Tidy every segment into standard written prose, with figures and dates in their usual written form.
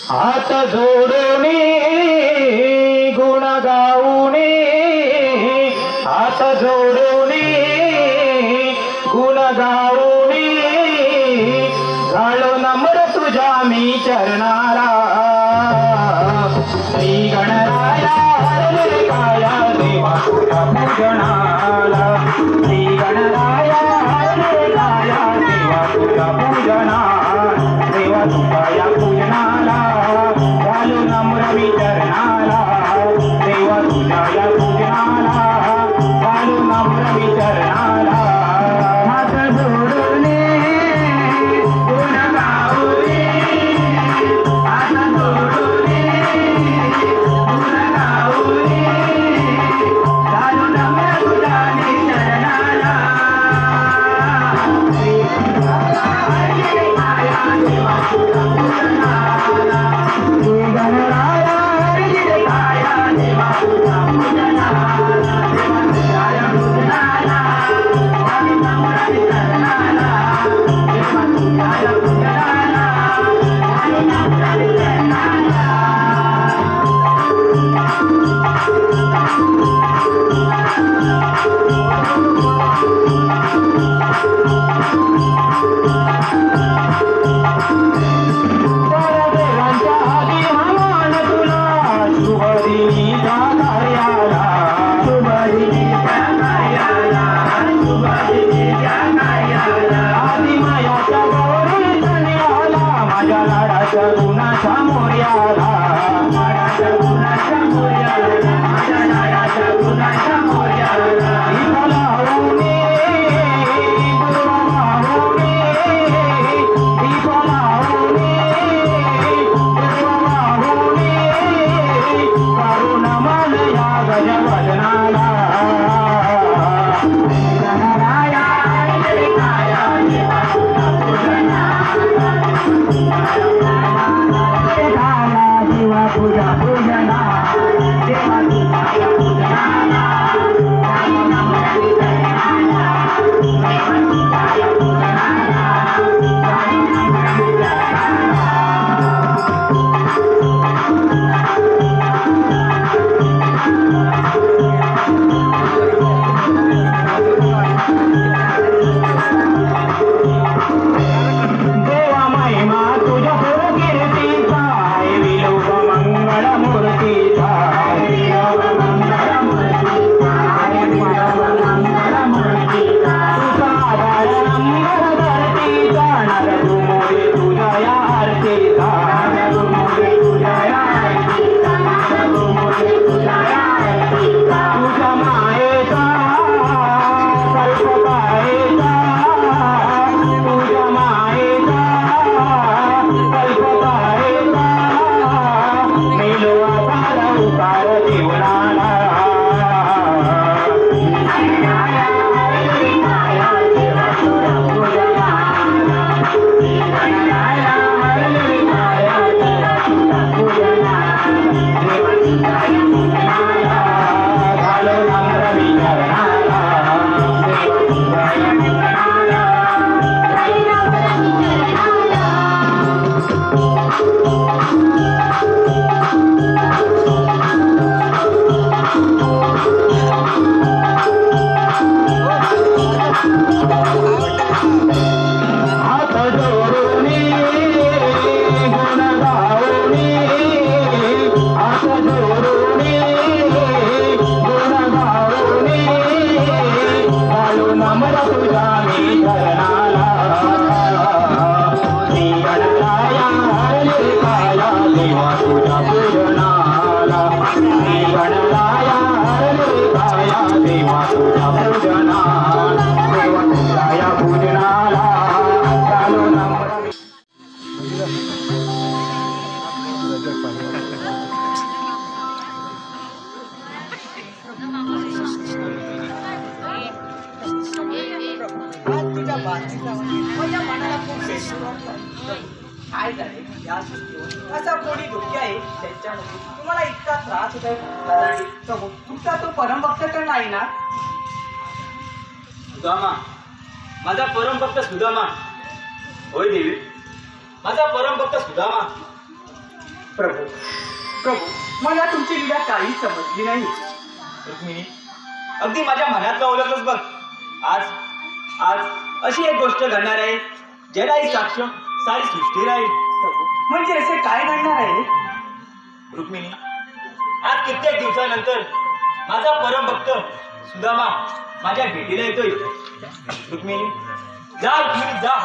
हात जोडूनी गुण गाऊनी, हात जोडूनी गुण गाऊनी, झालो नम्र तुझ्या मी चरणाला। श्री गणराया हरले काया देवा तुझ्या पूजनाला, श्री गणराया हरले काया देवा तुझ्या पूजनाला, देवा तुझ्या पूजनाला झालो नम्र मी चरणाला, देवा तुझ्या पूजनाला झालो नम्र मी चरणाला। हात जोडूनी गुण गाऊनी, हात जोडूनी गुण गाऊनी, झालो नम्र तुझ्या मी चरणाला। माझ्या मनाला खूप काय झाले या सुट्टीवर असा कोणी दुःखी आहे त्यांच्यामध्ये तुम्हाला इतका त्रास होत आहे तुमचा तो परमभक्त तर नाही ना? सुदामा, माझा परमभक्त सुदामा. होय देवी, माझा परमभक्त सुदामा. प्रभू प्रभू मला तुमची लीला काही समजली नाही. रुक्मिणी, अगदी माझ्या मनातलं ओळखलंच बघ. आज आज अशी एक गोष्ट घडणार आहे ज्याला ही साक्ष सारी सृष्टी राहील. प्रभू म्हणजे असे काय घडणार आहे? रुक्मिणी, आज कित्येक दिवसानंतर माझा परमभक्त सुदामा माझ्या भेटीला येतोय. रुक्मिणी, जा रुक्मिणी जा.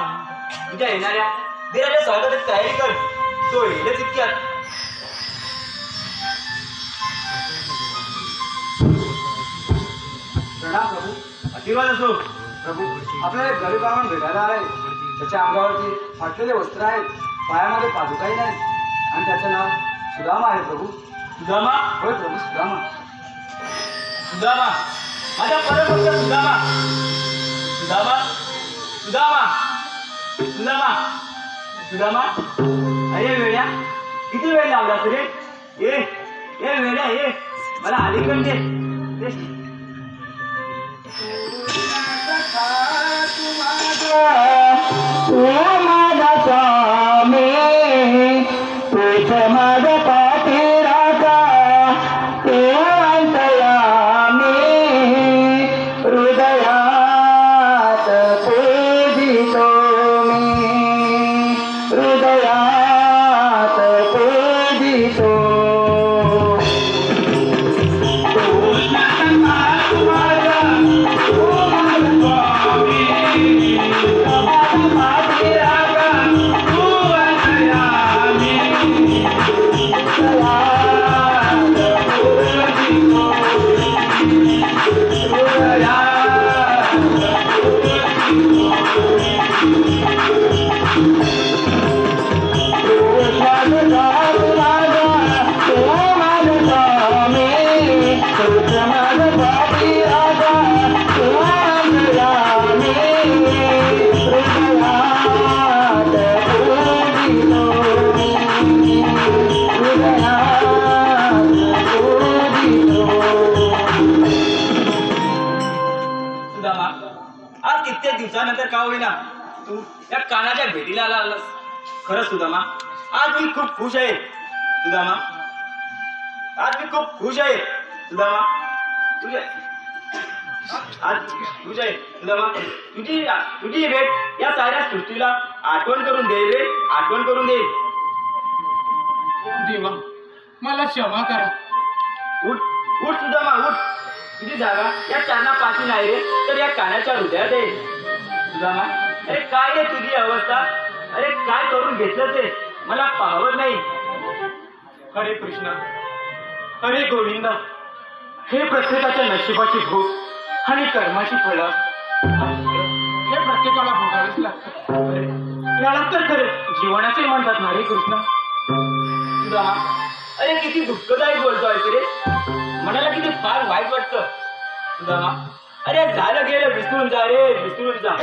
तुझ्या येणाऱ्या देवाच्या स्वागताची तयारी कर. तो येईलच इतक्यात. प्रणाम प्रभू. आशीर्वाद असो. प्रभू आपल्याला एक गरीब ब्राह्मण भेटायला आलाय. त्याच्या अंगावरती फाटलेले वस्त्र आहेत, पायामध्ये पादुकाही नाही आणि त्याचं नाव सुदामा आहे. प्रभू सुदामा? होय प्रभू, सुदामा. सुदामा, माझा परमभक्त सुदामा. सुदामा सुदामा सुदामा सुदामा. अरे वेड्या, किती वेळ लावला रे? ये ये वेड्या ये, मला अलीकडे दे. माझा स्वामी तुझ माझ पाठीराखा तू अंतयामी हृदयात पूजितो मी हृदयात पूजितो. आज कित्येक दिवसानंतर का होईना तू या कानाच्या भेटीला आलास. खरंच सुदामा, आज मी खूप खुश आहे. सुदामा, आज मी खूप खुश आहे. सुदामा, तुझे आज खुश आहे. सुदामा, तुझी भेट या साऱ्या सृष्टीला आठवण करून दे रे, आठवण करून दे. देवा, मला क्षमा करा. उठ उठ सुदामा उठ. तुझी जागा या चरणापाशी नाही रे, तर या कानाच्या हृदयात आहे. सुदामा, अरे काय रे तुझी अवस्था? अरे काय करून घेतलं ते मला पाहत नाही. हरे कृष्ण, हरे गोविंद. हे प्रत्येकाच्या नशिबाची भूक आणि कर्माची फळं. हे प्रत्येकाला भोगावेच लागतं. याला तर खरे जीवनाचे म्हणतात ना रे कृष्ण. सुदामा, अरे किती दुःखदायक बोलतोय रे. मनाला किती फार वाईट वाटतं. सुदामा, अरे झालं गेलं, विसरून जा रे, विसरून जा.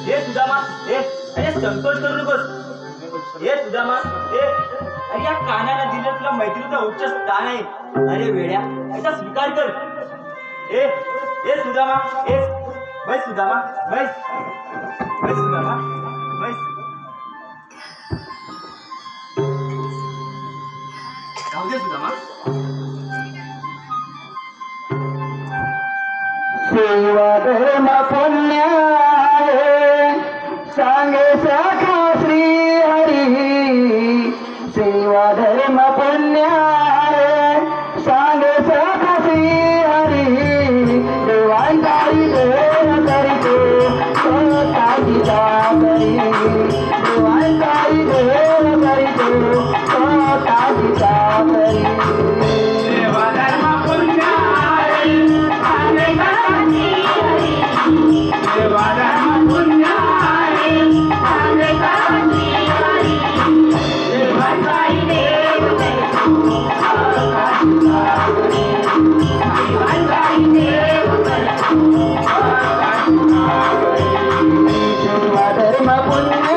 हे सुदामा, अरे संतोष करू नकोस. हे सुदामा, अरे या कानाला दिलं तुला मैत्रीचा उच्च स्थान आहे. अरे वेड्या, याचा स्वीकार कर. ए सुदामा, बैस सुदामा, बैस सुदामा, बैस. राहू दे सुदामा. सेवा धर्म पुण्य सांगे सखा श्री हरी. सेवा धर्म पुण्य सांगे सखा श्री हरी. देवांकारी देव करीतो स्वतः गीता करी. देवांकारी देव करीतो स्वतः गीता करी. सेवा धर्म पुण्य सांगे सखा श्री हरी. सेवा धर्म पुण्य सांगे सखा श्री हरी. देवांकारी देव करीतो स्वतः गीता करी. देवांकारी देव करीतो स्वतः गीता करी. सेवा धर्म पुण्य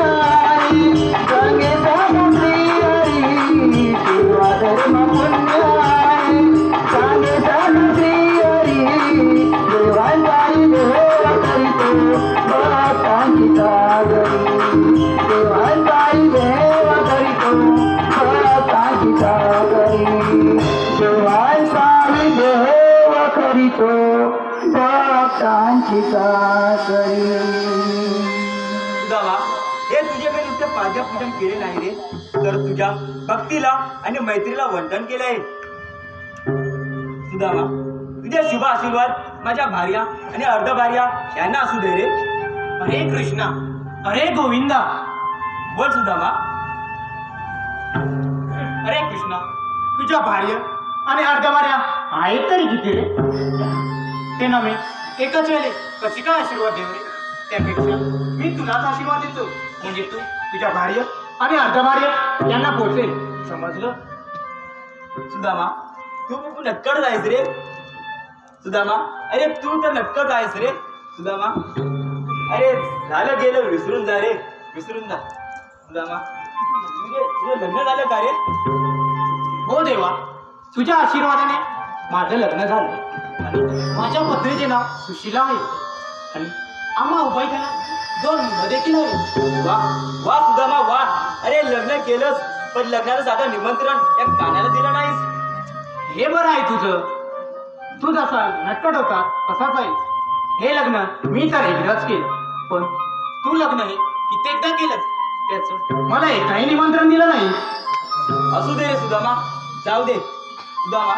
सांगे सखा श्री हरी. सेवा धर्म पुण्य त्यांची चाकरी. सुदामा, हे तुझे मी नुसते पाद्यपूजन केले नाही रे, तर तुझ्या भक्तीला आणि मैत्रीला वंदन केले आहे. सुदामा, तुझे शुभ आशीर्वाद माझ्या भार्या आणि अर्धभार्या यांना असू दे रे. अरे कृष्णा, अरे गोविंदा. बोल सुदामा. अरे कृष्णा, तुझ्या भार्या आणि अर्धभार्या आहेत तरी किती रे? ते नव्हे एकच वेळे कशी काय आशीर्वाद देऊ रे? त्यापेक्षा मी तुलाच आशीर्वाद देतो, म्हणजे तू तुझ्या भार्या आणि अर्धभार्या यांना पोचेल. समजलं? सुदामा, तू नक्कड जायस रे. सुदामा, अरे तू तर नक्कड जायस रे. सुदामा, अरे झालं गेलं विसरून जा रे, विसरून जा. सुदामा, तुझं लग्न झालं का रे? हो देवा, तुझ्या आशीर्वादाने माझं लग्न झालं आणि माझ्या पत्नीचे नाव सुशीला आहे आणि आम्हा उभयताना 2 मुलं देखील आहे. वा वा सुदामा वा. अरे लग्न केलंस, पण लग्नाला साधं निमंत्रण या कानाला दिलं नाहीस. हे बरं आहे तुझं. तू जसा नटकट होता तसाच आहे. हे लग्न मी तर एकदाच केलं, पण तू लग्न हे कित्येकदा केलं. त्याचं मला एकही निमंत्रण दिलं नाही. असू दे रे सुदामा, जाऊ दे. सुदामा,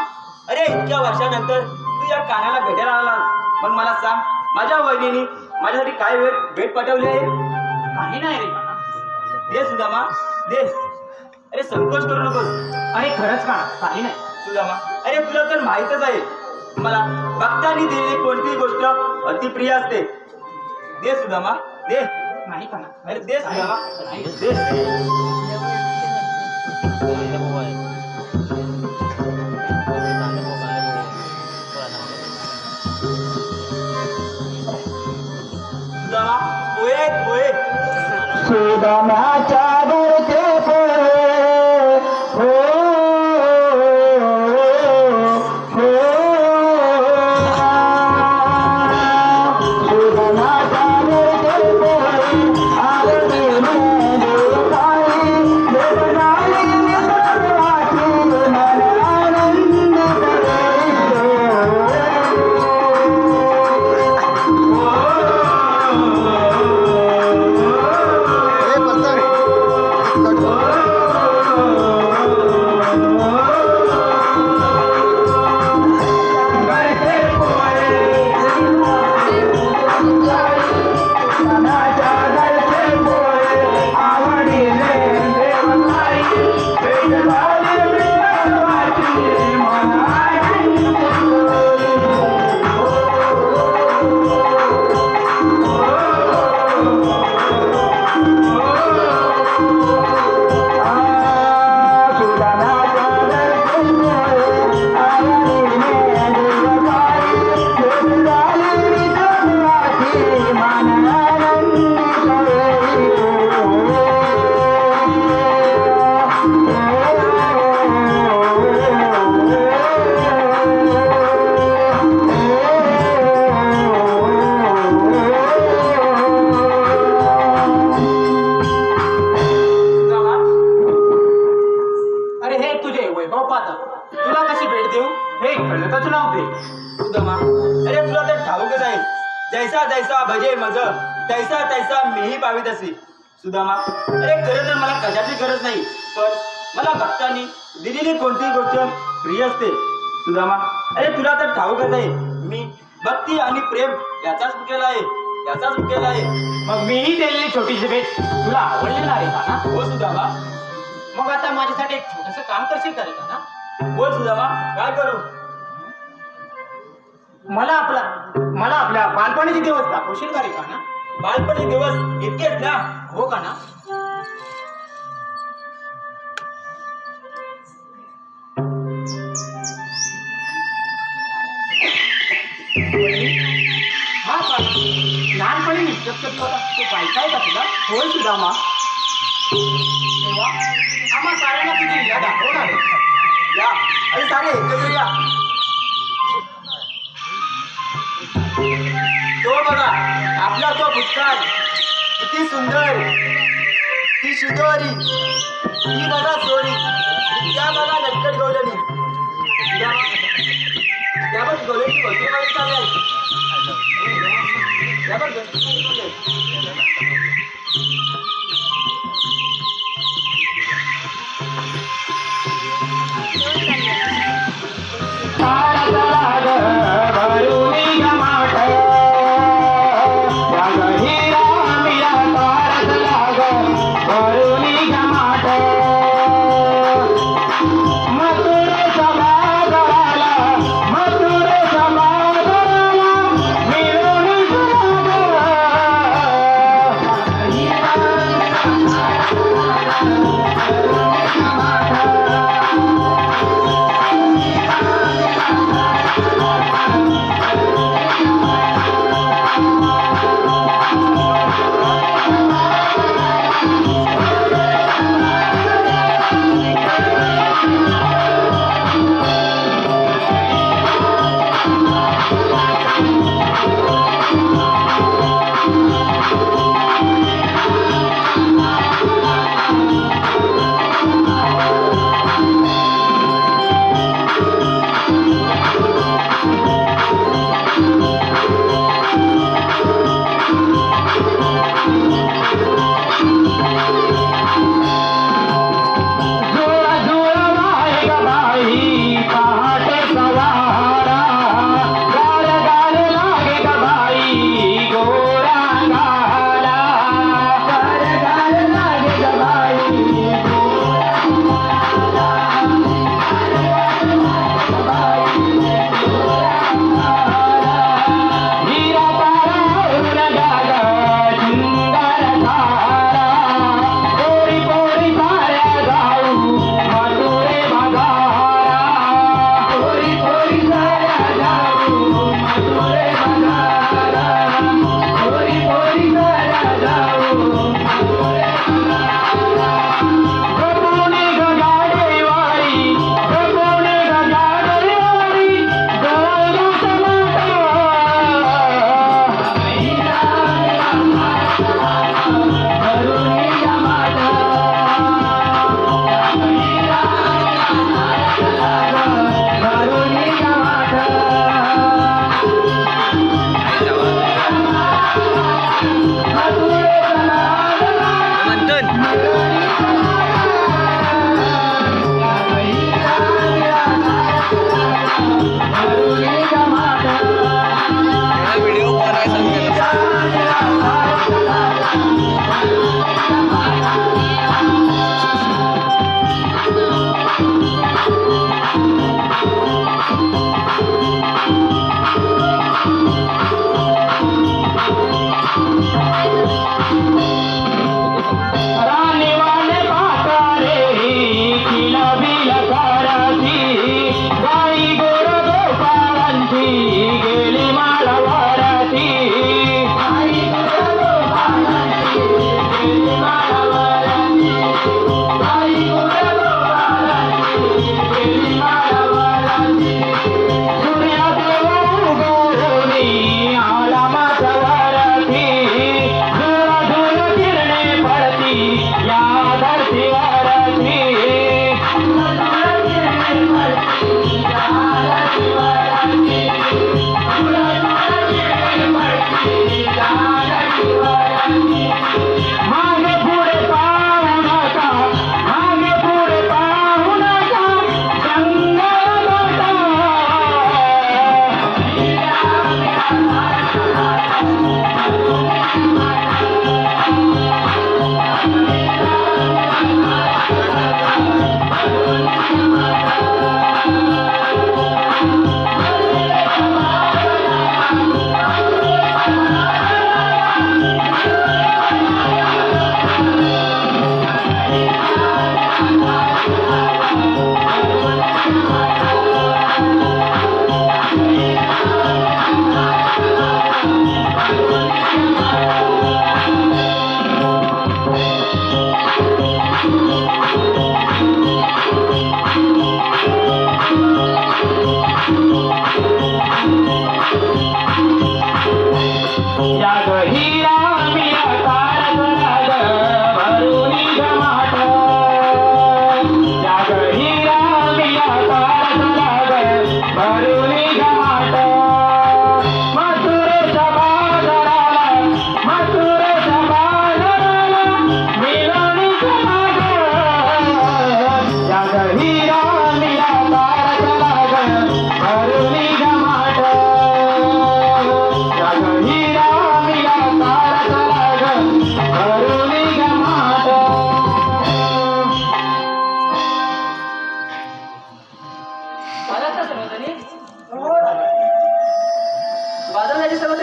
अरे इतक्या वर्षानंतर तू या कानाला भेटायला आला, मग मला सांग, माझ्या वहिनीने माझ्यासाठी काय भेट पाठवली आहे? काही नाही रे काना. दे सुदामा, दे. अरे संकोच करू नकोस. अरे खरंच काना, काही नाही. सुदामा, अरे तुला तर माहीतच आहे, मला भक्तांनी दिलेली कोणतीही गोष्ट अतिप्रिय असते. दे सुदामा, दे. नाही काना. अरे दे सुदामा, नाही. दे. सुदामा, पोहे पोहे. सुदामाच्या घरचे पोहे, हो हो. सुदामाच्या घरचे पोहे आवडीने देवताई, देवनाई निसर्गाची मन आनंद जैसा जैसा भजे मज तैसा तैसा मीही पावित असे. सुदामा, अरे खरं तर मला कशाची गरज नाही, पण मला भक्तांनी दिलेली कोणतीही गोष्ट प्रिय असते. सुदामा, अरे तुला तर ठाऊकच आहे, मी भक्ती आणि प्रेम याचाच मुकेला आहे, याचाच मुकेला आहे. मग मीही दिलेली छोटीशी भेट तुला आवडली नाही का ना? हो सुदामा. मग आता माझ्यासाठी एक छोटस काम करशील का रे का ना? बोल सुदामा, काय करू? मला आपल्या बालपणीचे दिवस दाखवशील का रे का ना? बालपणी दिवस इतकेच ना? हो का ना? हा का? लहानपणी निश्चित तो पाहिजे का तुला? होय सुदामा. तेव्हा आम्हा साऱ्यांना तुझी लीला दाखवणार आहे. या, अरे सारे एकत्र या. तो बघा आपला तो भूतकाळ, किती सुंदर, ती शिदोरी, ती बघा सोरी, त्या बघा नटकट गवलनी, त्या बघ गवलनी भरपूर चालेल. Thank you.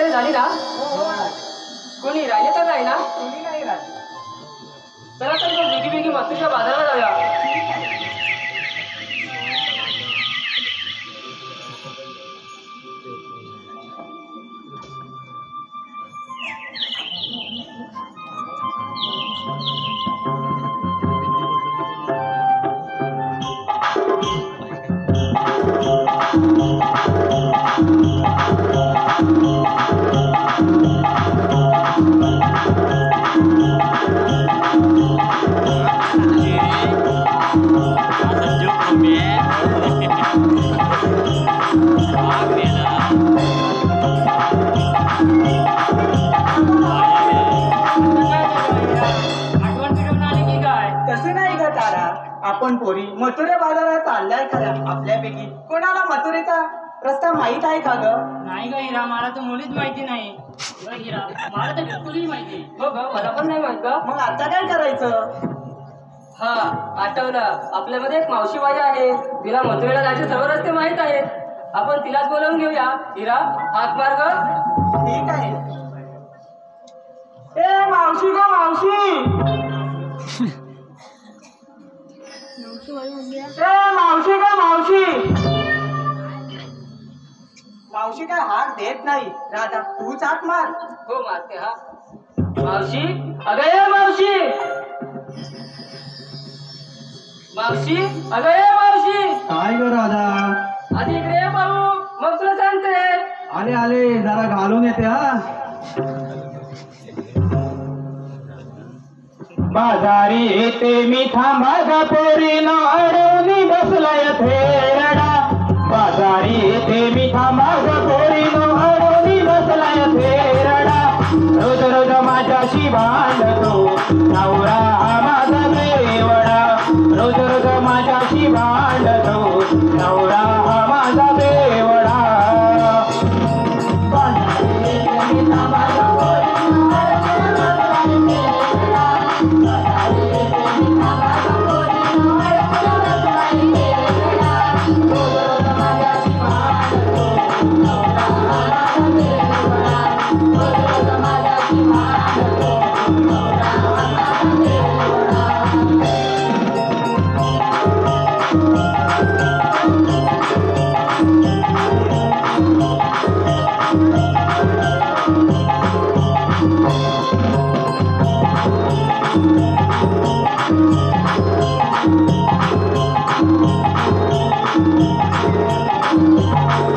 वगैरे झाली ना? कोणी राहिले तर नाही ना? कोणी नाही राहत. चला तर मग बेगी बेगी मथुरेच्या बाजाराला जाऊया. तसं नाही ग तारा, आपण पोरी मथुरे बाजारात चाललाय खऱ्या. आपल्यापैकी कोणाला मथुरेचा रस्ता माहित आहे का ग? नाही ग हिरा, मला तर मुलीच माहिती नाही. हिरा, मला तर बिलकुलही माहिती. हो ग, मला पण नाही माहित ग. मग आता काय करायचं? हा, आठवलं. आपल्यामध्ये एक मावशीबाई आहे. तिला मथुरेला जायचे सर्व रस्ते माहित आहेत. आपण तिलाच बोलावून घेऊया. हिरा, हात मार ग. ठीक आहे. ए मावशी ग मावशी, ए मावशी ग मावशी. मावशी काय हाक देत नाही. राधा तूच हाक मार. हो, मारते. हा, मावशी. अगं ये मावशी. मावशी, अगं ये मावशी. काय ग राधा? आधी इकडे ये भाऊ, मग तुला सांगते. आले आले, जरा घालून येते हा. बाजारी येते मी थांबा ग पोरीनो अडवणी बसलाय थेरडा. बाजारी येते मी थांबा ग पोरीनो अडवणी बसलाय थेरडा. रोज रोज माझ्याशी भांडतो नवरा हा माझा बेवडा. रोज रोज माझ्याशी भांडतो नवरा हा माझा बेवडा. बाजारी येते मी थांबा ग पोरीनो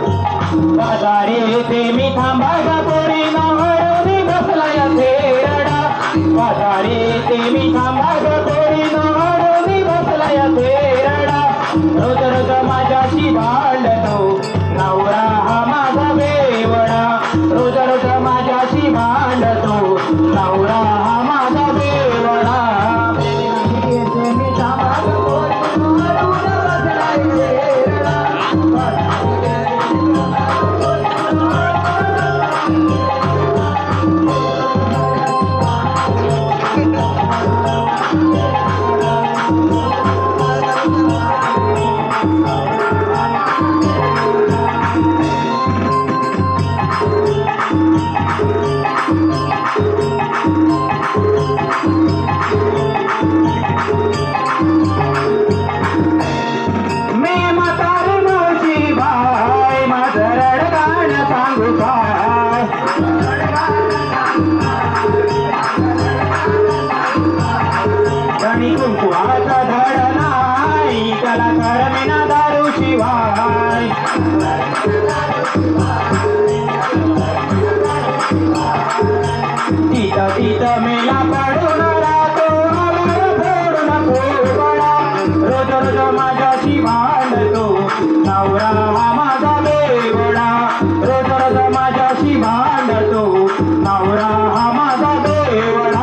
अडवणी बाजारी येते मी थांबा ग पोरीनो अडवणी बसलाय थेरडा. बाजारी येते मी थांबा ग पोरीनो अडवणी बसलाय थेरडा. रोज रोज माझ्याशी भांडतो नवरा हा माझा बेवडा. रोज रोज माझ्याशी भांडतो नवरा हा माझा बेवडा. येते मी थांबा ग पोरीनो अडवणी बसलाय थेरडा. मी म्हातारी मावशी बाय माझं रडगाणं सांगू काय. गणी कुंकुवाचा धड नाही त्याला करमेना दारू शिवाय. तिथं तिथं मेला पडून राहतो आभाळ फोडून पोपळा. रोज रोज माझ्याशी भांडतो नवरा हा माझा बेवडा. रोज रोज माझ्याशी भांडतो नवरा हा माझा बेवडा.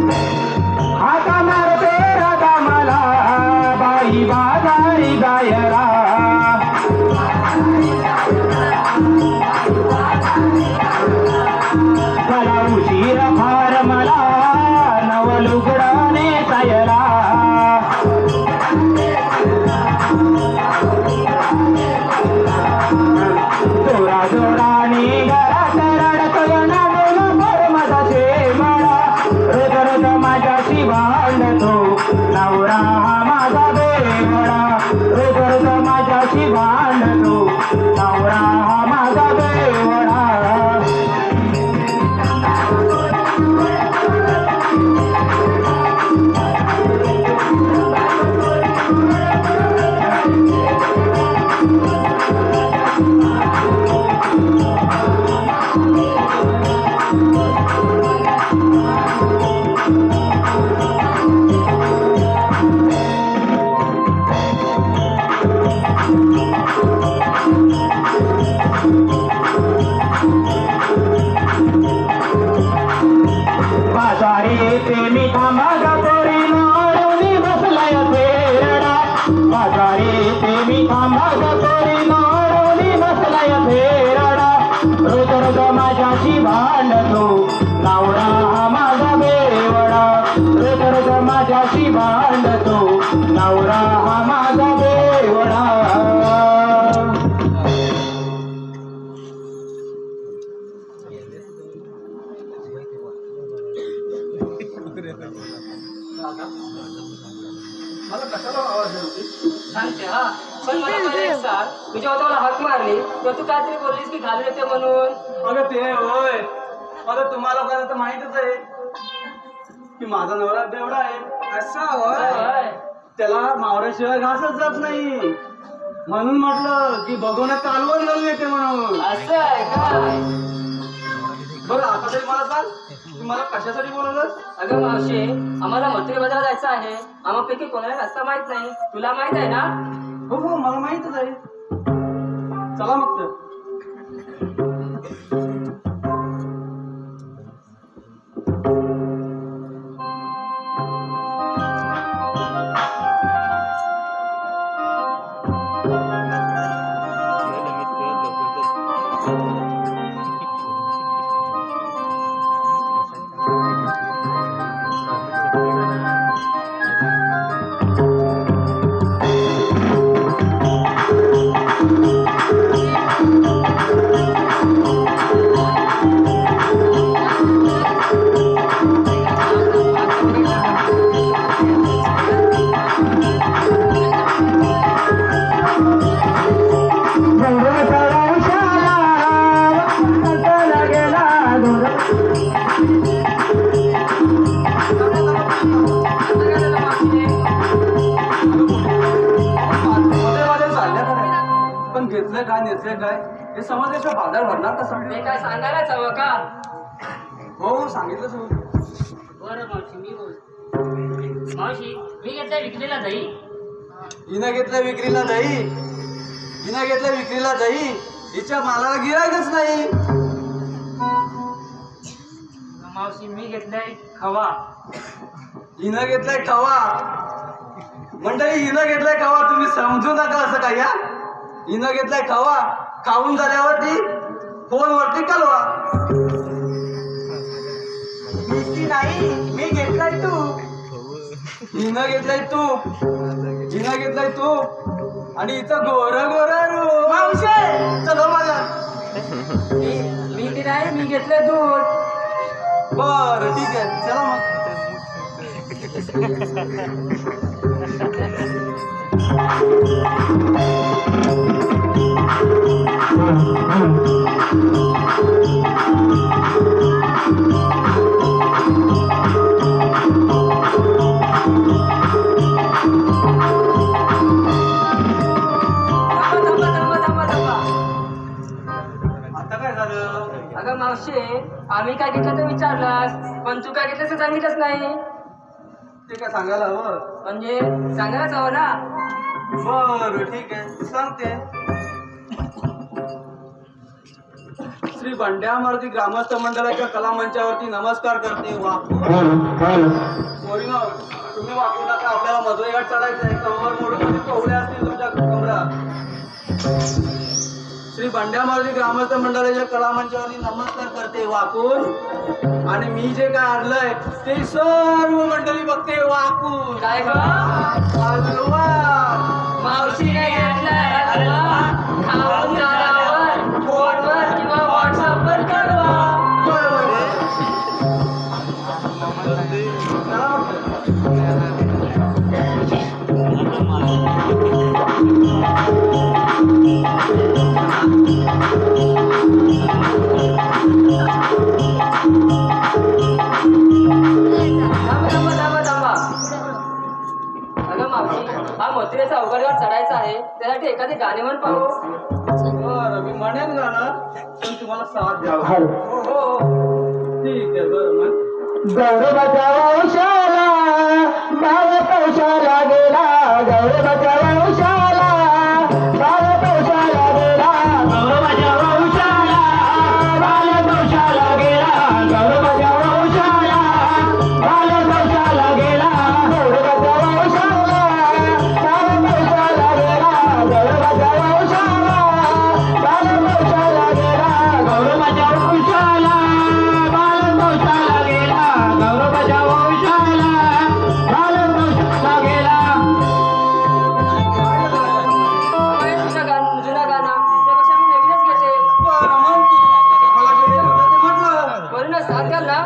आता मारते राधा मला बाई बाजारी गायरा चला उशीर फार मला नवलुगडाने तयला जोरा जोराने घरात रडतोय ना मरमदा शेमाळा रोज रोज माझ्याशी भांडतो नवरा हा माझा बेवडा रोज रोज माझ्याशी भांडतो नवरा हा माझा बेवडा बाजारी येते मी थांबागा पोरी नाडवणी बसलाय फेरडा बाजारी येते मी थांबागा पोरी नाडवणी बसलाय फेरडा रोज रोज माझ्याशी भांडतो नवरा हा माझा बेवडा रोज रोज माझ्याशी भांडतो नवरा हा माझा बेवडा मला कशाला आवाज होती सांगते हा पण मला पहिलं एक सांग, मी जेव्हा तुम्हाला हाक मारली तेव्हा तू काहीतरी बोललीस की घालून येते म्हणून. अगं ते होय आता तुम्हाला काय तर माहितच आहे की माझा नवरा बेवडा आहे असा होय होय. त्याला मावऱ्याशिवाय घासच जात नाही म्हणून म्हटलं की बघून कालवण घालून येते म्हणून. असं आहे काय? बरं आता तरी मला सांग तू मला कशासाठी बोलवलंस? अगं मावशी, आम्हाला मथुरे बाजारात जायचं आहे. आम्हापैकी कोणाला रस्ता माहित नाही, तुला माहित आहे ना? हो हो मला माहितच आहे. चला मग तर. पण घेतलं काय नेतलं काय हे समजल्याशिवाय बाजार भरणार कसा? ते काय सांगायलाच हवं का? हो हो सांगितलंच हो. बरं मावशी, मी बोल. मावशी, मी घेतल्या विक्रीला दही. हिनं घेतलं विक्रीला दही, हिनं घेतलं विक्रीला दही, हिच्या मालाला गिरायकच नाही. मावशी, मी घेतलाय खवा. हिनं घेतलाय खवा. मंडळी हिनं घेतलाय खवा, तुम्ही समजू नका असं काय. या हिनं घेतलाय खवा, खाऊन झाल्यावरती फोनवरती कलवा. नाही मी घेतलाय तूप. हिनं घेतलाय तूप, हिनं घेतलाय तूप आणि इथं गोर गोर मावशे चलो माझा. मी ते नाही, मी घेतलंय दूध. बरं ठीक आहे चला मग. अगं मावशी, आम्ही काय घेतलं तर विचारलास, पण तू काय घेतलं तर सांगितलंच नाही. ते काय सांगायला हवं. म्हणजे सांगायलाच हवं ना. बरं ठीक आहे, सांगते. श्री बंड्या मारुती ग्रामस्थ मंडळाच्या कलामंचावरती नमस्कार करते. पोरीनो, तुम्ही वाकू नका, आपल्याला मधुरेघाट चढायचं आहे. कंबर मोडून मध्ये कोवळे असतील तुमच्या कमरात. श्री बंड्या मारुती ग्रामस्थ मंडळाच्या कलामंचावरती नमस्कार करते वाकून. आणि मी जे काय आणलंय ते सर्व मंडळी बघते वाकून. काय ग हलवा मावशीने घेतलाय हलवा, खाऊन झाल्यावर फोनवर किंवा व्हॉट्सअपवर कळवा. अगं मावशी, हा मथुरेचा अवघडघाट चढायचा आहे, त्यासाठी एखादी गाणी म्हण पाहू. बरं, मी म्हणेन गाणं, पण तुम्हाला साथ द्यावा. हो ठीक आहे, बरं मग. गौरवाच्या वंशाला बाळ पौशाला गेला, गौरवाच्या वंशाला बाळ पौशाला गेला, गौरवाच्या वंशाला बाळ पौशाला गेला, गौरवाच्या वंशाला बाळ पौशाला गेला, गौरवाच्या वंशाला बाळ पौशाला गेला, गौरवाच्या वंशाला बाळ पौशाला गेला, गौरवाच्या वंशाला बाळ पौशाला गेला, गौरवाच्या वंशाला बाळ पौशाला गेला. जुना गाणं त्यापेक्षा मी नवीनच घेते. बरं, म्हण तू. मला जे येत होतं ते म्हटलं. वरून साथ द्याल ना.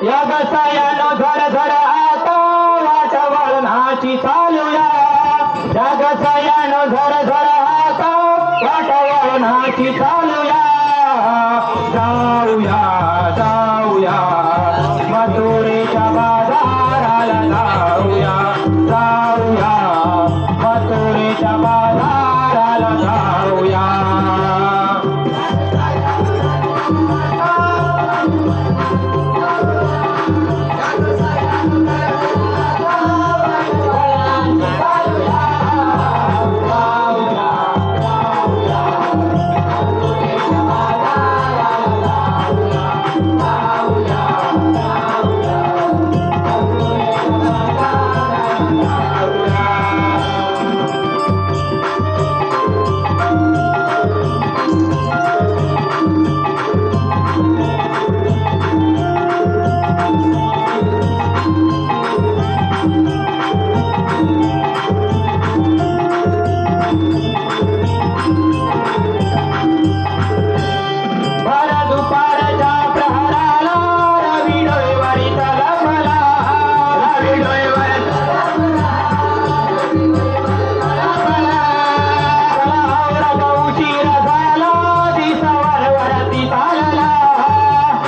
या गसायानो घर घर आता वाट वळणाची चालूया, या गसायानो घर घर आता वाट वळणाची चालूया, जाऊया जाऊया मथुरेच्या बाजाराला जाऊया, जाऊया मथुरेच्या बाजाराला जाऊया. भर दुपारच्या प्रहराला रवी डोईवरी तलपला, रवी डोईवरी तलपला, तलावर उशीर झाला, दिसवर वरती चालला,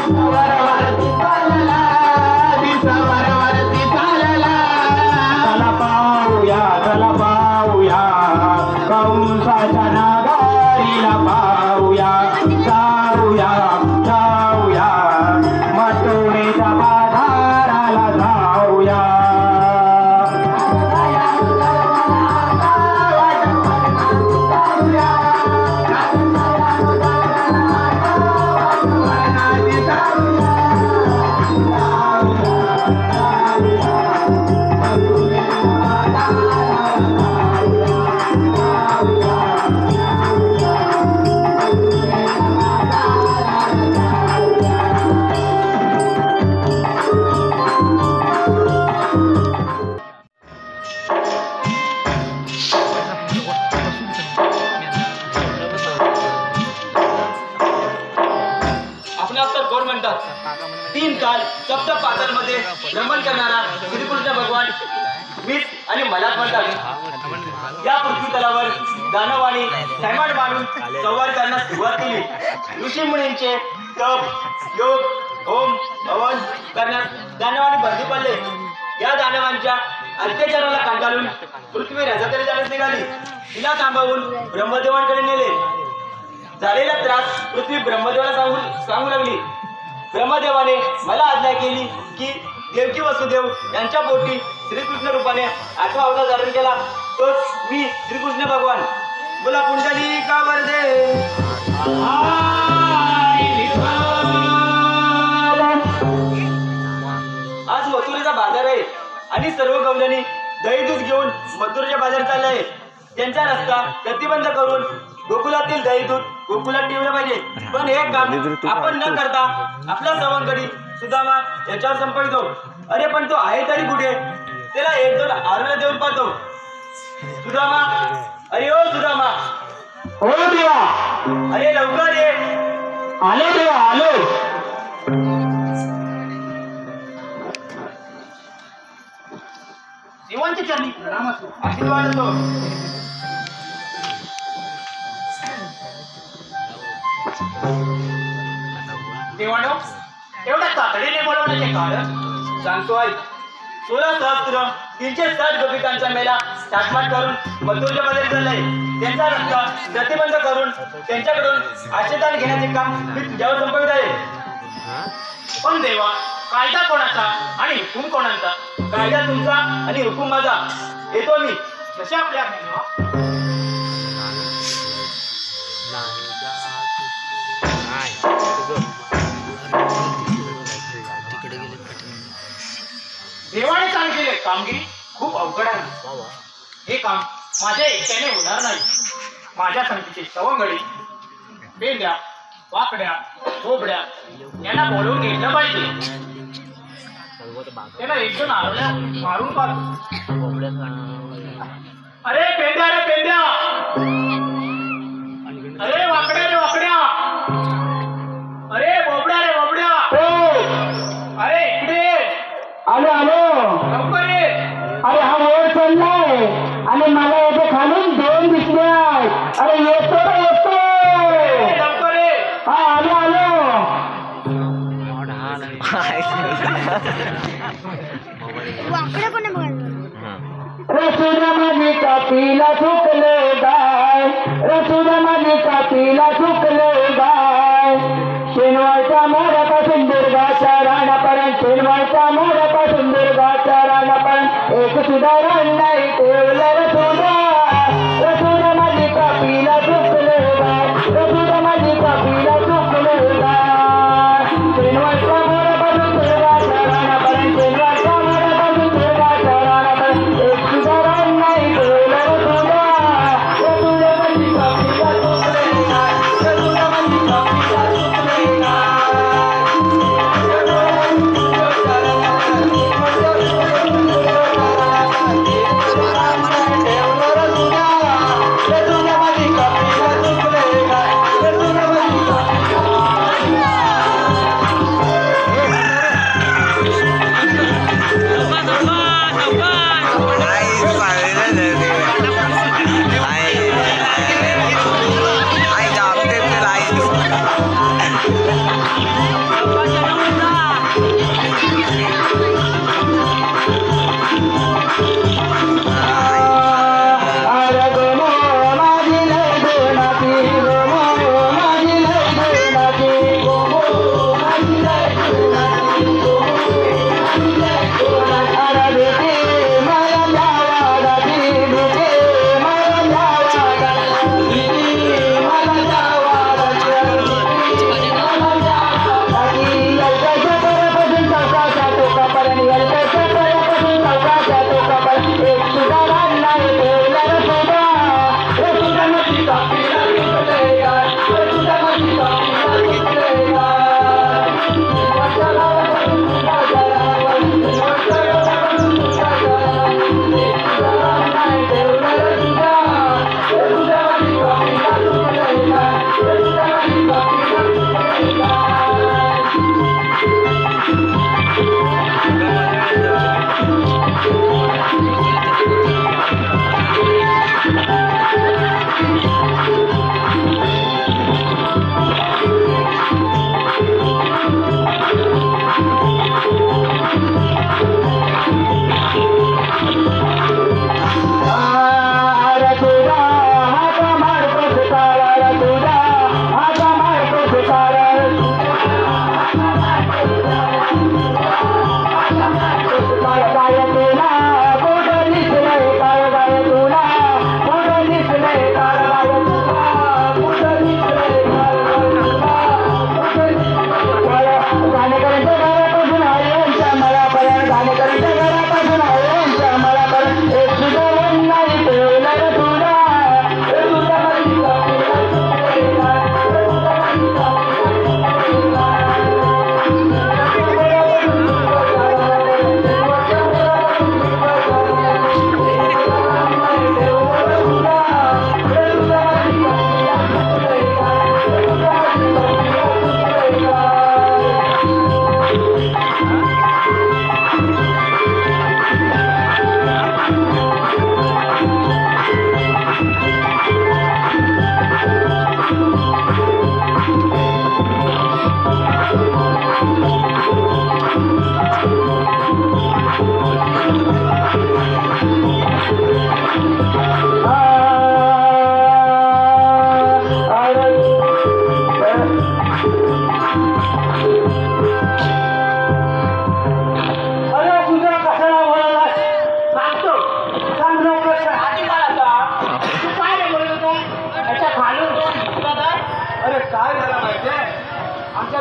दिसवर वरती चालला, दिसवर वरती चालला. चला पाहूया कंसाच्या नागारीला पाहूया, जाऊया जाऊया मथुरेच्या बाजाराला जाऊया. आपणास तर कोण म्हणतात, 3 काल सप्त पातालमध्ये भ्रमण करणारा श्रीकृष्ण भगवान मीच आणि मलाच म्हणतात. या पृथ्वी तलावर दानवाणी थैमान मांडून संवाद करण्यास सुरुवात केली. ऋषी मुनींचे तप योग होम हवन करण्यास दानवाने बंदी पडले. या दानवांच्या अत्याचाराला कंटाळून पृथ्वी रजाकडे जाण्यास निघाली. तिला थांबवून ब्रह्मदेवांकडे नेले. झालेला त्रास पृथ्वी ब्रह्मदेवाला सांगू लागली. ब्रह्मदेवाने मला आज्ञा केली की देवकी वसुदेव यांच्या पोटी श्रीकृष्ण रूपाने 8वा अवतार धारण केला. तोच मी श्रीकृष्ण भगवान. बोला पुंडलिका वरदे. आज मथुरेचा बाजार आहे आणि सर्व गवळणी दही दूध घेऊन मथुरेच्या बाजारात चालले आहे. त्यांचा रस्ता प्रतिबंध करून गोकुलातील दही दूध गोकुलात ठेवलं पाहिजे. पण हे काम आपण न करता आपला सवंगडी सुदामा याच्यावर संपवितो. अरे पण तो आहे तरी कुठे? त्याला 1-2 आरुला देऊन पाहतो. सुदामा, अरे ओ सुदामा, हो देवा, अरे लवकर ये. आलो देवा, आलो. देवांच्या चरणी प्रणाम असो. आशीर्वाद असो. देवानो, एवढ्या तातडीने बोलवण्याचे कारण सांगतो आहे. 16 सहस्त्र 360 गोपिकांचा मेला टाटमाट करून मथुरेच्या बाजारी चाललाय. त्यांचा रस्ता प्रतिबंध करून त्यांच्याकडून आशीर्वाद घेण्याचे काम मी तुझ्यावर संपवित आहे. पण देवा, कायदा कोणाचा आणि हुकूम कोणाचा? कायदा तुमचा आणि हुकूम माझा. येतो मी. जसे आपल्या देवा. देवाने सांगितलेले कामगिरी खूप अवघड आहे. हे काम माझ्या एकट्याने होणार नाही. माझ्या संगतीचे सवंगडी, बेंड्या, वाकड्या, बोबड्या यांना बोलवून घेतलं पाहिजे. त्यांना 1-2 आरवल्या मारून पाहतो. अरे पेंड्या, रे पेंड्या, अरे वाकड्या रे वाकड्या, अरे बोबड्या रे बोबड्या, अरे इकडे आलो आलो. लवकर ये. अरे हा वर चाललाय आणि मला याच्या खालून 2 दिसले आहेत. अरे येतो रे, येतो. लवकर ये. हा आलो आलो. रसुदा माझी कापीला चुकले गाय, रसुदा माझी कापीला चुकले गाय. शेनवाळच्या मोरापासून दुर्गाच्या रानापर्यंत, शेनवाळच्या मोरापासून दुर्गाच्या रानापर्यंत एक सुधारण नाही ठेवलं रसुदा. रसुदा माझी कापीला चुकले गाय, रसुदा माझी कापीला चुकले गाय. शेनवाळच्या मोरापासून दुर्गाच्या रानापर्यंत, शेनवाळच्या मोरापासून दुर्गाच्या रानापर्यंत एक सुधारण नाही ठेवलं रसुदा. रसुदा माझी कापीला चुकले गाय, रसुदा माझी कापीला चुकले गाय. Thank you.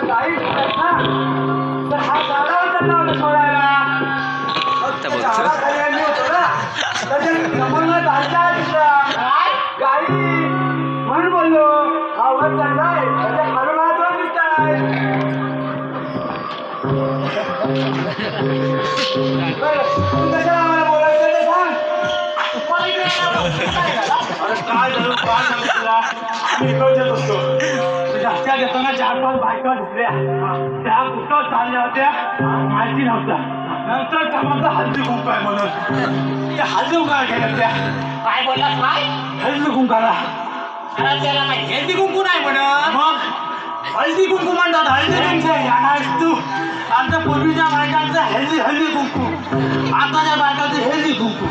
गाई दिसतात ना तर हा झाडावर त्यांना होता सोडायला झाडाखाली आम्ही होतो ना तर ते समोरला झाडचा दिसला गाई म्हणून बोललो हा वर चाललाय त्याच्या खालून हा दोन दिसताय तू कशाला आम्हाला बोलायचं ते सांग अरे काय झालं काय सांगू तुला आम्ही इकडच्याच होतो तुझ्या हत्या घेताना 4-5 बायका दिसल्या त्या कुठं चालल्या होत्या माहिती नव्हतं नंतर समजलं हल्दी कुंकू आहे म्हणून त्या हल्दी कुंकाला गेल्या त्या काय बोललास काय हल्दी कुंकाला अरे त्याला काय हेल्दी कुंकू नाही म्हणत मग हल्दी कुंकू म्हणतात हल्दी कुंकू येणार तू आमच्या पूर्वीच्या बायकांचं हल्दी कुंकू आताच्या बायकांचं हेल्दी कुंकू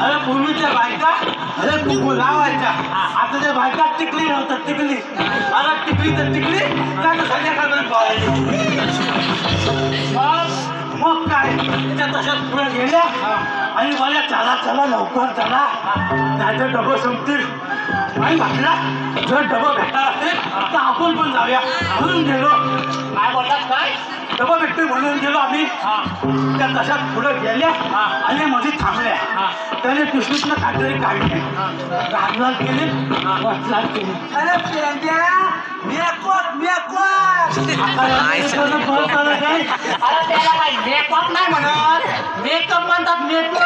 अरे पूर्वीच्या बायका अरे कुंकू लावायच्या आताच्या बायका टिकली नव्हतं टिकली अरे टिकली तर टिकली काय तर संध्याकाळपर्यंत पळायची मग काय त्या तशाच पुढे गेल्या आणि मला चला चला लवकर चला त्याचे डबं संपतील नाही म्हटला जर डबं भेटणार असेल तर आपण पण जाऊया म्हणून गेलो काय बोललास काय डबा भेटते म्हणून गेलो आम्ही त्या तशात पुढे गेल्या आणि मध्ये थांबल्या त्याने पिशवीतनं काहीतरी काढले गाडलाल केले वचलाल केली अरे पेंड्या अरे त्याला काय मेकअप नाही म्हणत मेकअप म्हणतात मेकअप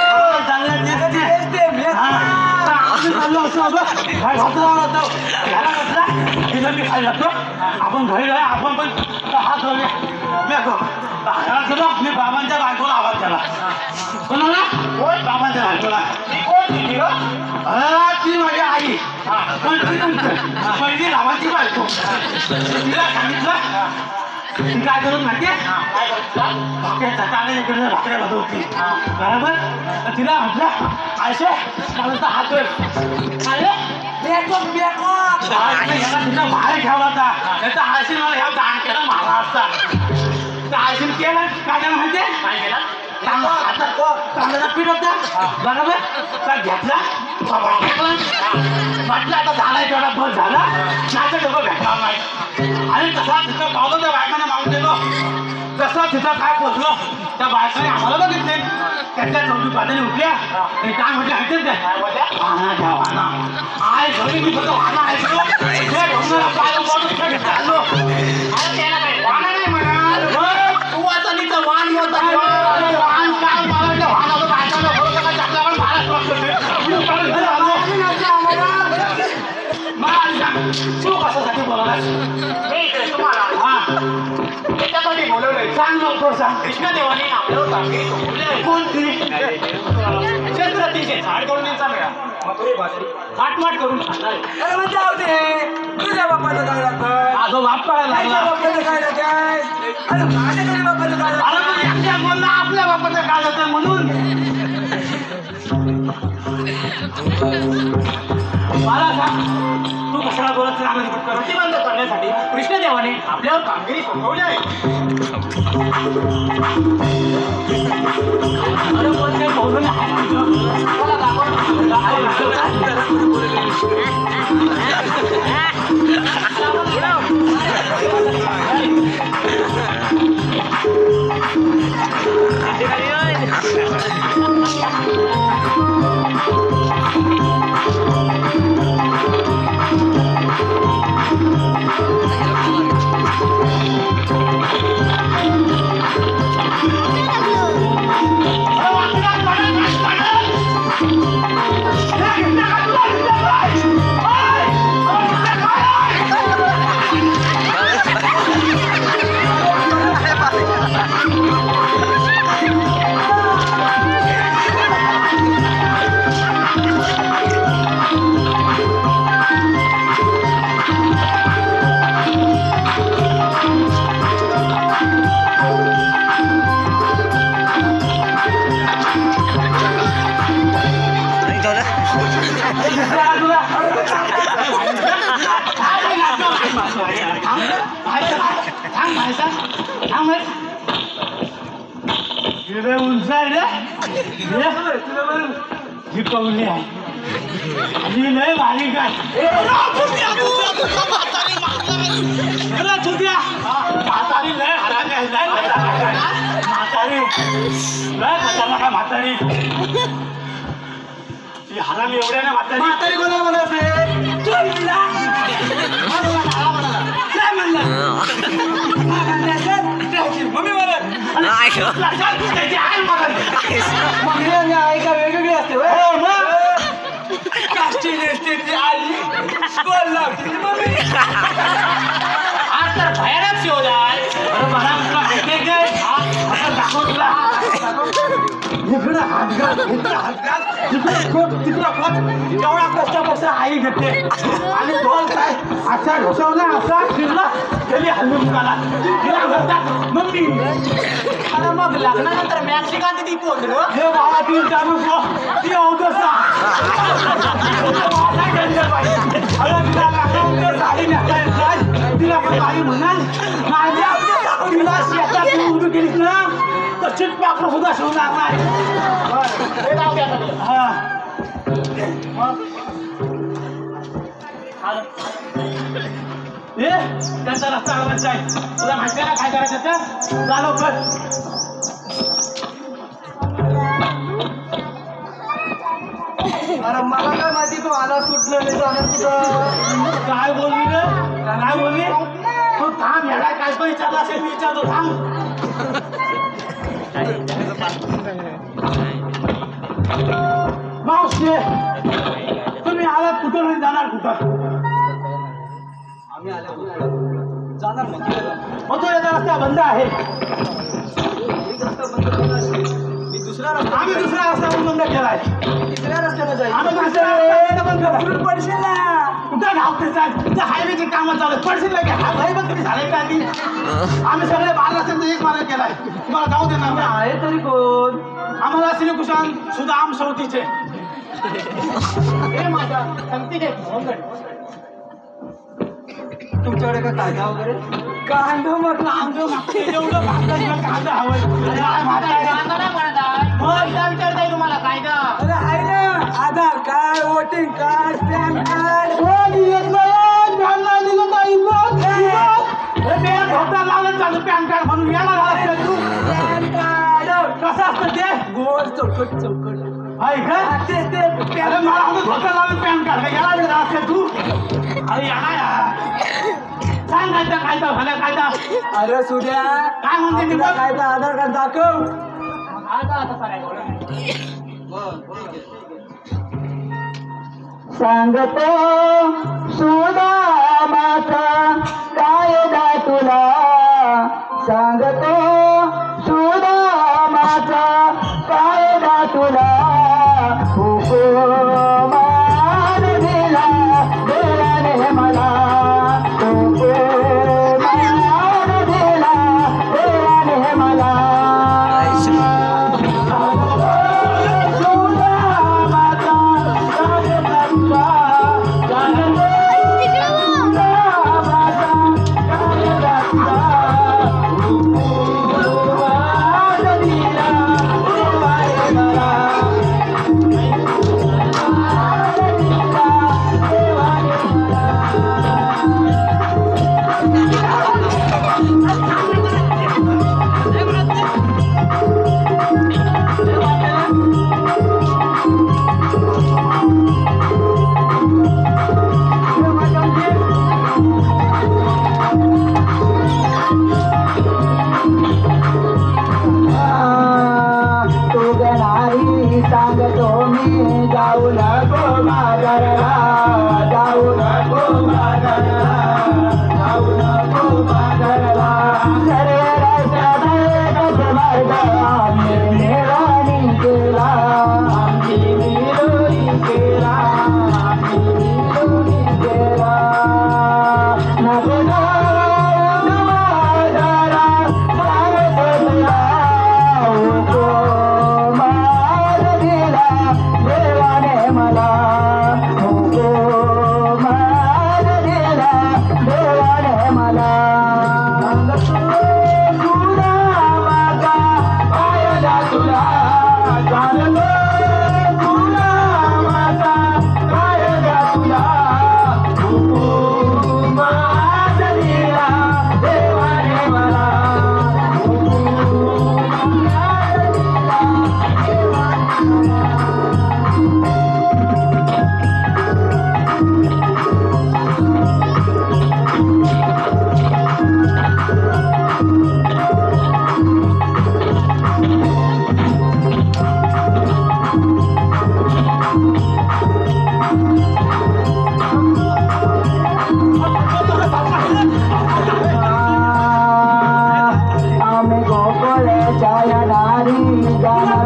आपण घरी जाऊया आपण पण हात धरूया मी बाबांच्या बायकोला आवाज केला कोणाला बाबांच्या बायकोला ती माझी आई पहिली रामाची बायको तिला सांगितलं ती काय करून माहितीये भाकऱ्या चांगल्या इकडे भाकऱ्या बदलती बरोबर तिला म्हटलं आयशे मला तर हात तिला बाहेर ठेवला होता त्याचा आयशी मला ह्या दान केला मारला असता त्या आयशीन केलं काय केलं माहितीये काय केला तांदळाचा पीठ होता बरोबर का घेतला म्हटलं आता झालाय तेवढा बस झाला नाचं डबं भेटणार नाही आणि तसा तिथं पावलं त्या बायकाने मागून देतो जसं तिथं काय पोचलो त्या बायकाने आम्हाला बघितले त्याच्या चौकी बाजूने उठल्या आणि काय म्हटलं ऐकत काय वाना घ्या वाना आय घरी मी फक्त वाना ऐकलो वाना नाही म्हणत तू आता तिथं वाण होता वाण काय मला वाटलं वाहन होतं बायकानं बरोबर का चाकल्यावर तू कशासाठी बोलायला तुम्हाला हा त्याच्यासाठी बोलवलंय सांग लवकर सांग कृष्णदेवाने आपल्यावर कामगिरी सोपवली आहे कोणती क्षेत्र 360 करोडींचा मेळा माटमाट करून खाणार आहे. अरे मग जाऊ दे तुझ्या बाप्पाचं काय लागतं माझं बाप करायला त्याच्या लागला बाप्पाचं काय लागतंय अरे माझ्या तरी बाप्पाचं काय अरे लागतं पण एकट्या बोलला आपल्या बापाचं काय होतं म्हणून मला सांग तू कशाला बोलत नाही प्रतिबंध करण्यासाठी कृष्णदेवाने आपल्यावर कामगिरी सोपवली आहे. अरे पण ते बोलून मला उंच आहे रे ही कवली आहे ही लय भारी काय म्हातारी लय हरामी आहे, लय म्हातारी लय खतरनाक आहे म्हातारी. ती हरामी एवढ्या ना म्हातारी. म्हातारी कोणाला म्हणत आहे? तू म्हणला. काय म्हणला? मम्मी म्हणत. त्याची आई म्हणत. मम्मी आणि आई का वेगवेगळी असते होय? हो मग. काष्टी नेसते आई बोल लागते मम्मी. आज तर भयानक शोध आहे. अरे मला तुला भेटते काय? असं दाखव तुला. इकडं हात घाल, इकडं हात घाल, तिकडं खोट, तिकडं खोट. एवढा कष्टापेक्षा आई घेते आणि बोल काय असा घुसवला असा फिरला त्याने हलवून काढला. तिला म्हणतात मम्मी. अरे मग लग्नानंतर मॅक्सिकांत ती पोचलो हे बाबा ती चालू ती अवदसा साडी नेसायला तिला पण बाई म्हणाल माझ्या तिला शेतात उभी केलीस ना तर चिटपाकडं सुद्धा शिवणार नाही. हा त्यांचा रस्ता आवडायचा आहे. तुला माहिती आहे ना काय करायचं तर जा लवकर. अरे मला काय माहिती तू आला कुठलं नाही जाणार तुझं. काय बोलली रे काय बोलली तू थांब याला काय पण विचारला असेल मी विचारतो थांब. मावशी तुम्ही आलात कुठं नाही जाणार कुठं? आम्ही आल्या जाणार मथुरेचा रस्ता बंद आहे. मी दुसरा रस्ता आम्ही दुसरा रस्ता पण बंद केलाय. तिसऱ्या रस्त्याने जाईल. आम्ही दुसऱ्या रस्ता बंद केला. कुठून पडशील ना. कुठं धावते साहेब तुझं हायवेचे कामं चालू पडशील की हा भाई बघ किती झाले का आधी. आम्ही सगळे बारा रस्त्यांचा एक मार्ग केलाय. तुम्हाला जाऊ देणार नाही. आहे तरी कोण. आम्हाला श्रीकुशाल सुदाम सवतीचे हे माझा सांगते घे. तुमच्याकडे का कांदा वगैरे. कांदा म्हटलं आमचं मागते जेवढं भागलं कांदा हवंय विचारताय तुम्हाला कायदा. अरे आहे ना Aadhaar card voting card PAN card. लावलं चालू पॅन कार्ड म्हणून याला झालं तू. पॅन कार्ड कसं असतं ते गोल चौकट चौकट आहे का ते अरे मला होतं धोका लावून पॅन कार्ड का याला वेळ असते तू. अरे याला सांग कायदा कायदा झाला कायदा. अरे सूर्या काय म्हणते मी बघ. कायदा आधार कार्ड दाखव. सांगतो सुदामाचा कायदा तुला. सांगतो सुदामाचा कायदा तुला. हुकुमान दिला देवाने मला. हुकुमान दिला देवाने मला. सांगतो मी जाऊ नको माघारला. जाऊ नको माघारला. जाऊ नको माघारला. सर्व राष्ट्रात मार्ग आम्ही निर्वाणी केला. आम्ही निर्वाणी केला. आम्ही निर्वाणी केला. नको जाऊ माघारा. सांगतो तुला देवाने मला. हुकुमान दिला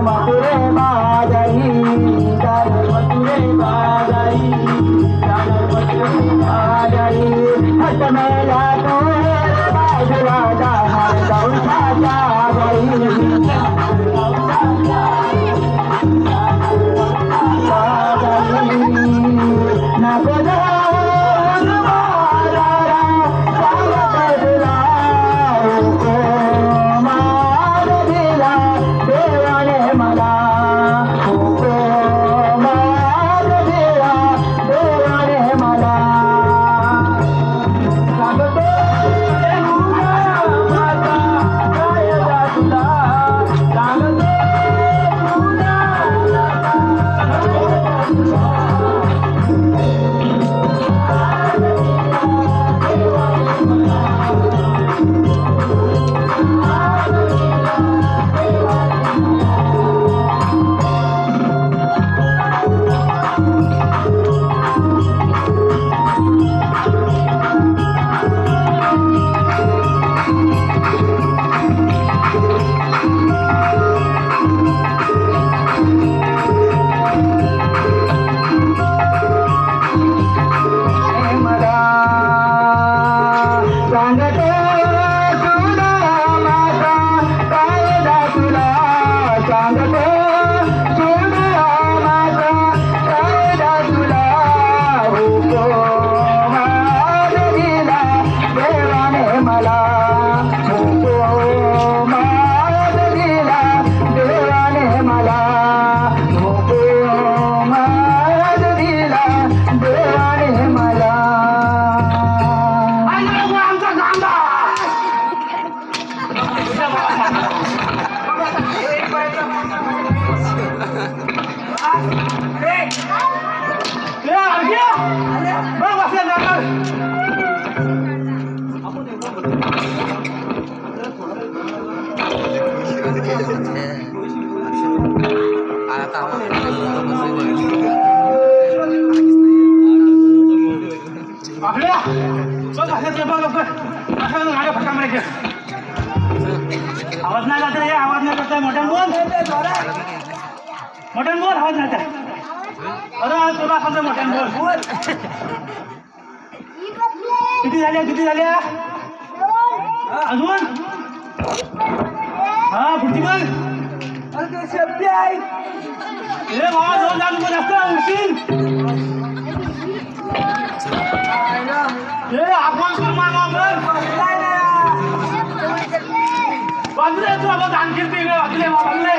मथुरे बाजाई जाणार मथुरे बाजाई जाणार मथुरे बाजाई हट मेला तो बाजूला जाणार गौशाच्या नको जाऊन बाजारा सांगत तुला मान दिला देवाने मला मान दिला देवाने मला सांगतो माझा कायदा तुला सांगतो सांगतो तुला माझा कायदा तुला सांगतो तुला माझा कायदा तुला मान दिला देवाने मला मान दिला देवाने मला मान दिला देवाने मला आपल्या आवाज नाही जात रे आवाज नाही करताय मोठ्यान बोल आवाज नाही जात अरे तुला कसं मोठ्यान बोल किती झाल्या अजून हा पुढची बोल रे बाबा दोन जास्त उशील आपण बाजूला तू आपण आणखी वाजले वाजले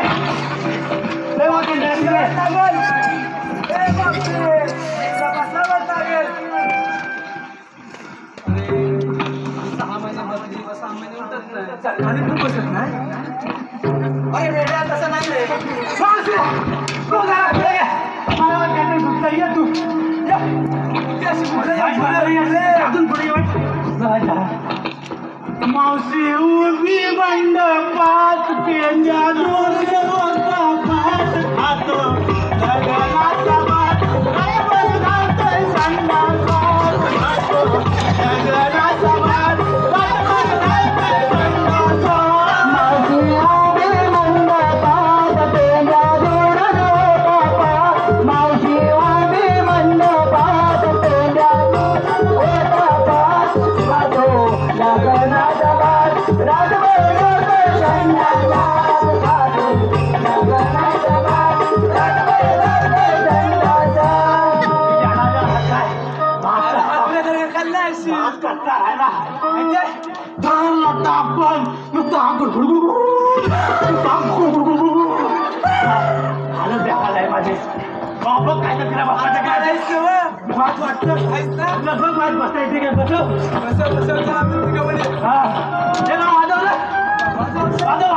तसं नाही रे मावशी उभी मंडपात पेंड्या दूर पाठ खातो जगनाचा बात जगनाचा बात काय तिला बापाचं काय वाटतं बसता येते काय बसव हा हे नाव वाजवलं वाजव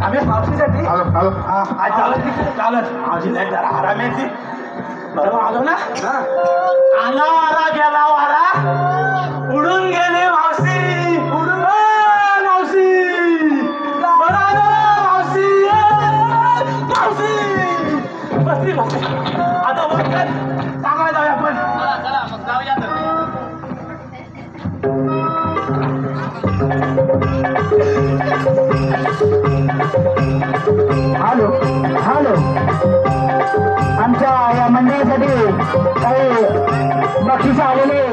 आम्ही मावशीसाठी आलो आलो हा चालत मावशी नाही जरा आराम येते बरोबर आलो ना आला वारा गेला वारा उडून गेले मावशी उडून मावशी बरं आलं, मावशी मावशी बसली मावशी आता बघ सांगायला जाऊया आपण चला मग जाऊया तर. हॅलो हॅलो आमच्या या मंडळासाठी काही बक्षीस आलेले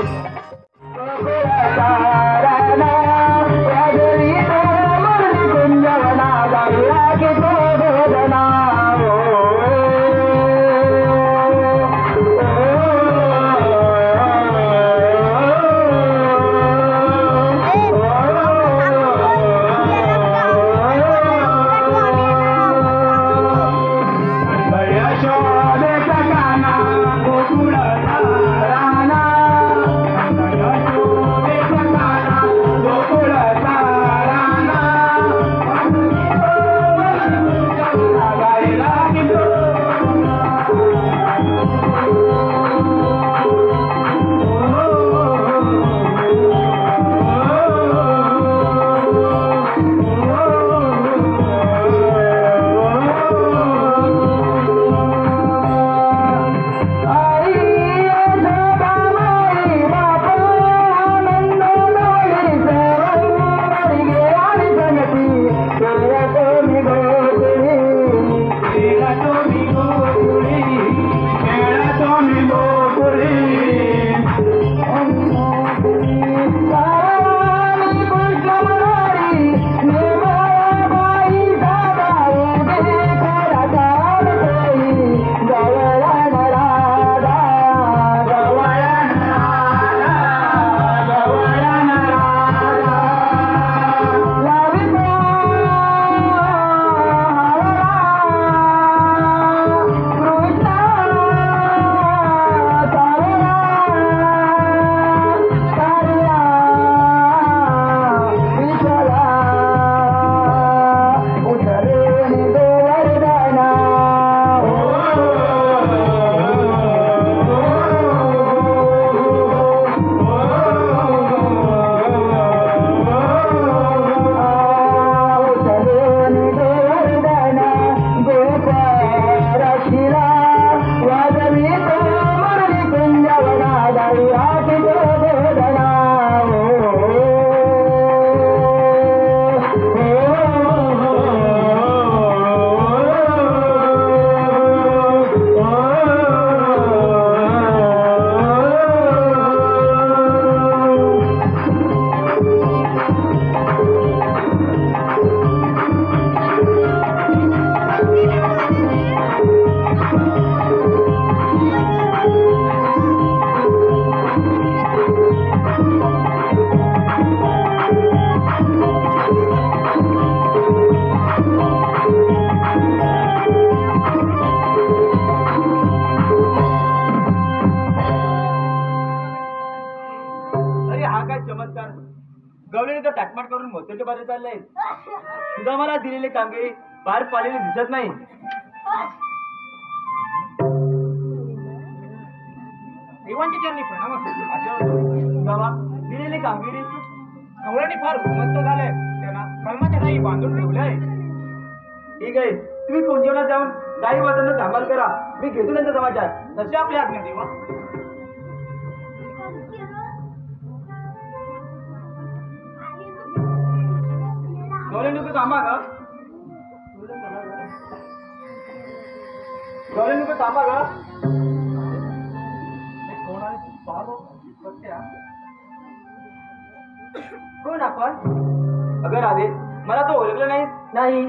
गवळीने तर ताटमाट करून मोत्याच्या बाजू चाललंय. सुद्धा मला दिलेली कामगिरी पार पाडलेली दिसत नाही. देवांच्या चरणी प्रणाम असतो. सुद्धा दिलेली कामगिरी गवळणी फार उन्मत्त झालंय. त्यांना कलमाच्या गायी बांधून ठेवलंय. ठीक आहे, तुम्ही कोणत्या जाऊन गाई वाजांना सांभाळ करा. मी घेतो त्यांचा समाचार. तसे आपली आज्ञा देवा. गवळणी नको थांबा का? गवळणी नको थांबा का? कोण आपण? अगं राधे, मला तो ओळखलं नाही. नाही.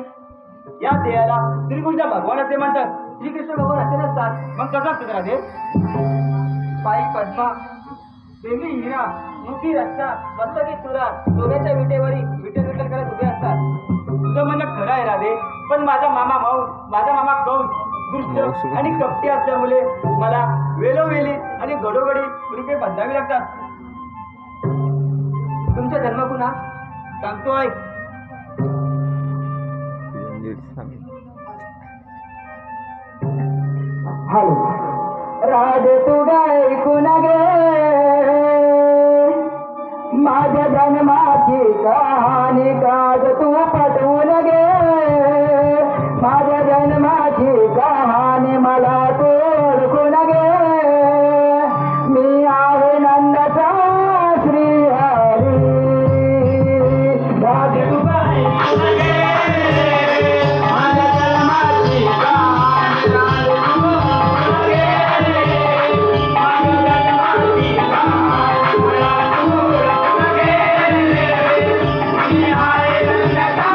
या देहाला श्रीकृष्ण भगवान असे म्हणतात. श्रीकृष्ण भगवान असे नसतात. मग कसं असतं राधे? पायी पद्मा, प्रेमी हिरा, मुखी रस्ता, मस्तकी तुरा, सोन्याच्या विटेवरी विठ्ठल विठ्ठल करत उभे असतात. तुझं म्हणणं खरं आहे राधे, पण माझा मामा कंस दुष्ट आणि कपटी असल्यामुळे मला वेळोवेळी आणि घडोघडी रुपये बांधावे लागतात. तुमचा जन्म कुणा? सांगतोय हॅलो राज तू ऐकून गे माझ्या जन्माची कहाणी काज तू पटवून गे माझ्या जन्माची कहाणी मला तू ओळखून गे मी आहे नंदाचा श्री हरी राज तू ऐकून गे माझ्या जन्माची कहाणी काज तू ओळखून गे माझ्या जन्माची कहाणी मला तू ओळखून गे मी आहे नंदाचा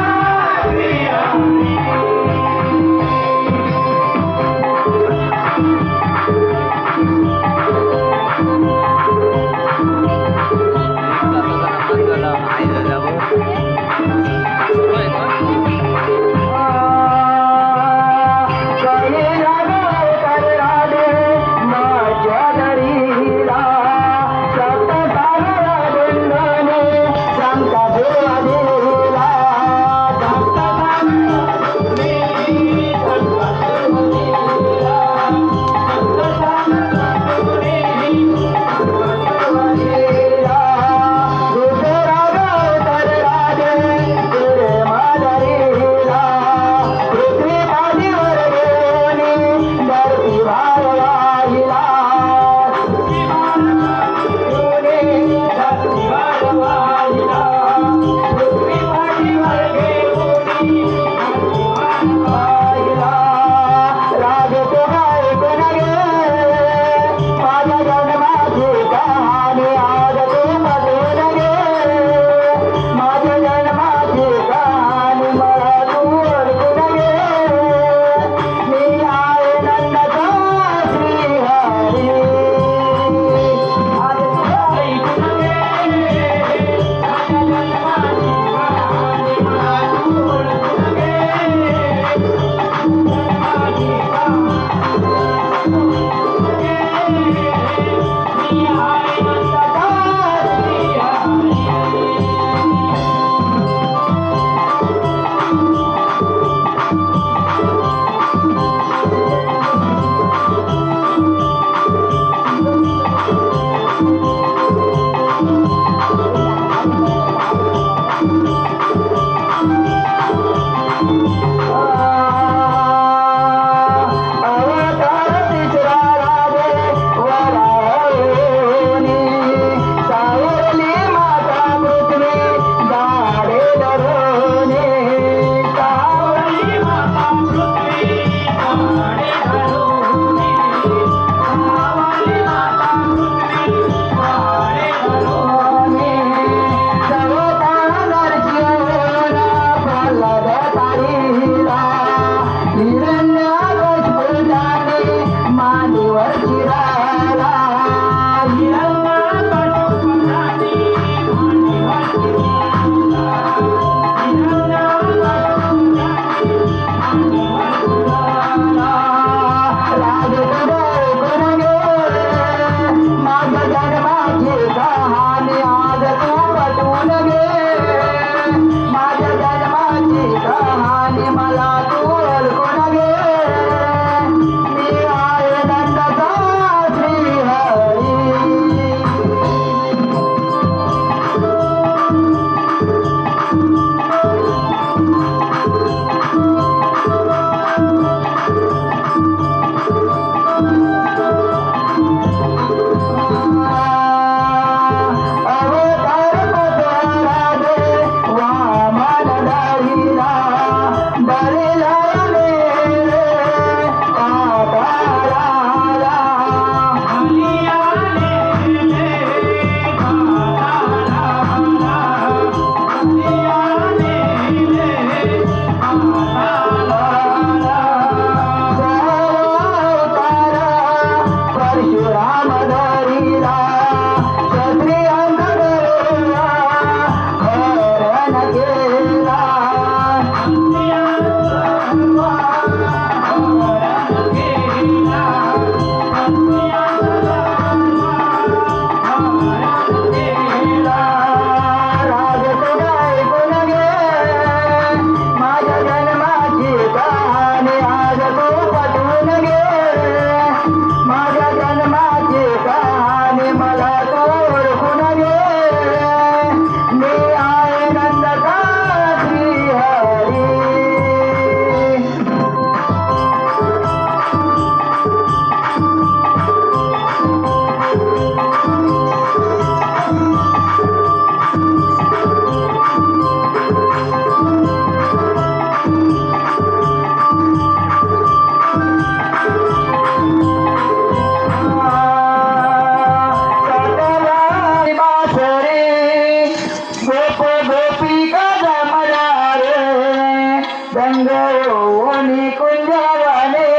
रंग ओनी कुंजवाने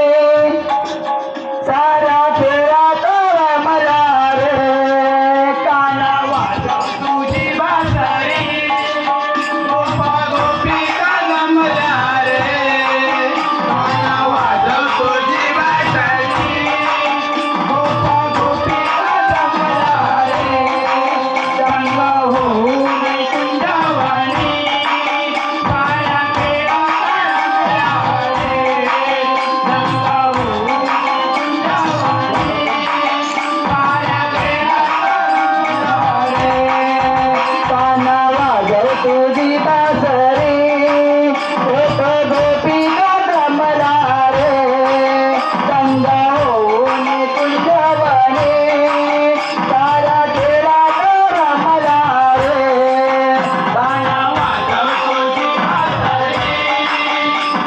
सारा खेळा तोरा मला रे काना वाजव तुझी बाजारी गोपा गोपी काना मला रे काना वाजव तुझी बाजारी गोपा गोपी काना मला रे रंग ओनी कुंजवाने सारा खेळा तुझी बासरी गोप गोपी मला रे रंग ओनी कुंजवाने सारा खेळा तोरा मला रे काना वाजव तुझी बासरी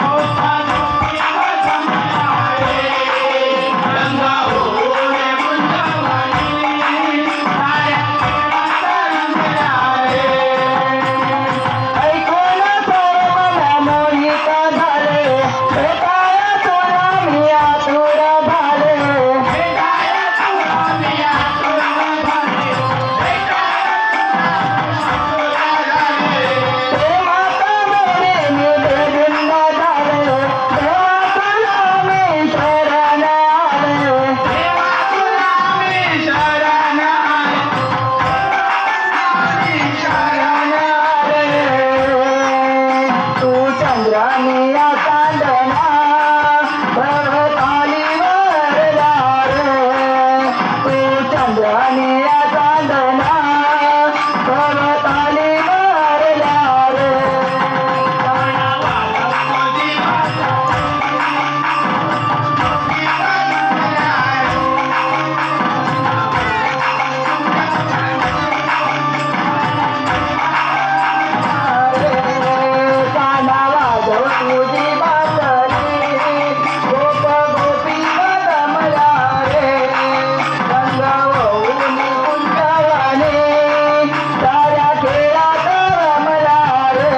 गोपा गोपी मला रे रंग ओनी कुंजवाने सारा खेळा तोरा मला रे ऐकून सर्व मला मोहित झाले भेटाया तुला मी आतुर झाले भेटाया तुला मी आतुर झाले प्रेमात मेरे मी बेधुंद झाले देवा तुला मी शरण आले देवा तुला मी शरण आले तू चंद्रानिया चांदना भवतालीवर रे तू चंद्रानिया चांदना भवतालीवर रे काना वाजव तुझी काना वाजव तुझी बासरी गोप गोपी मला रे रंग ओनी कुंजवाने साऱ्या खेळात मला रे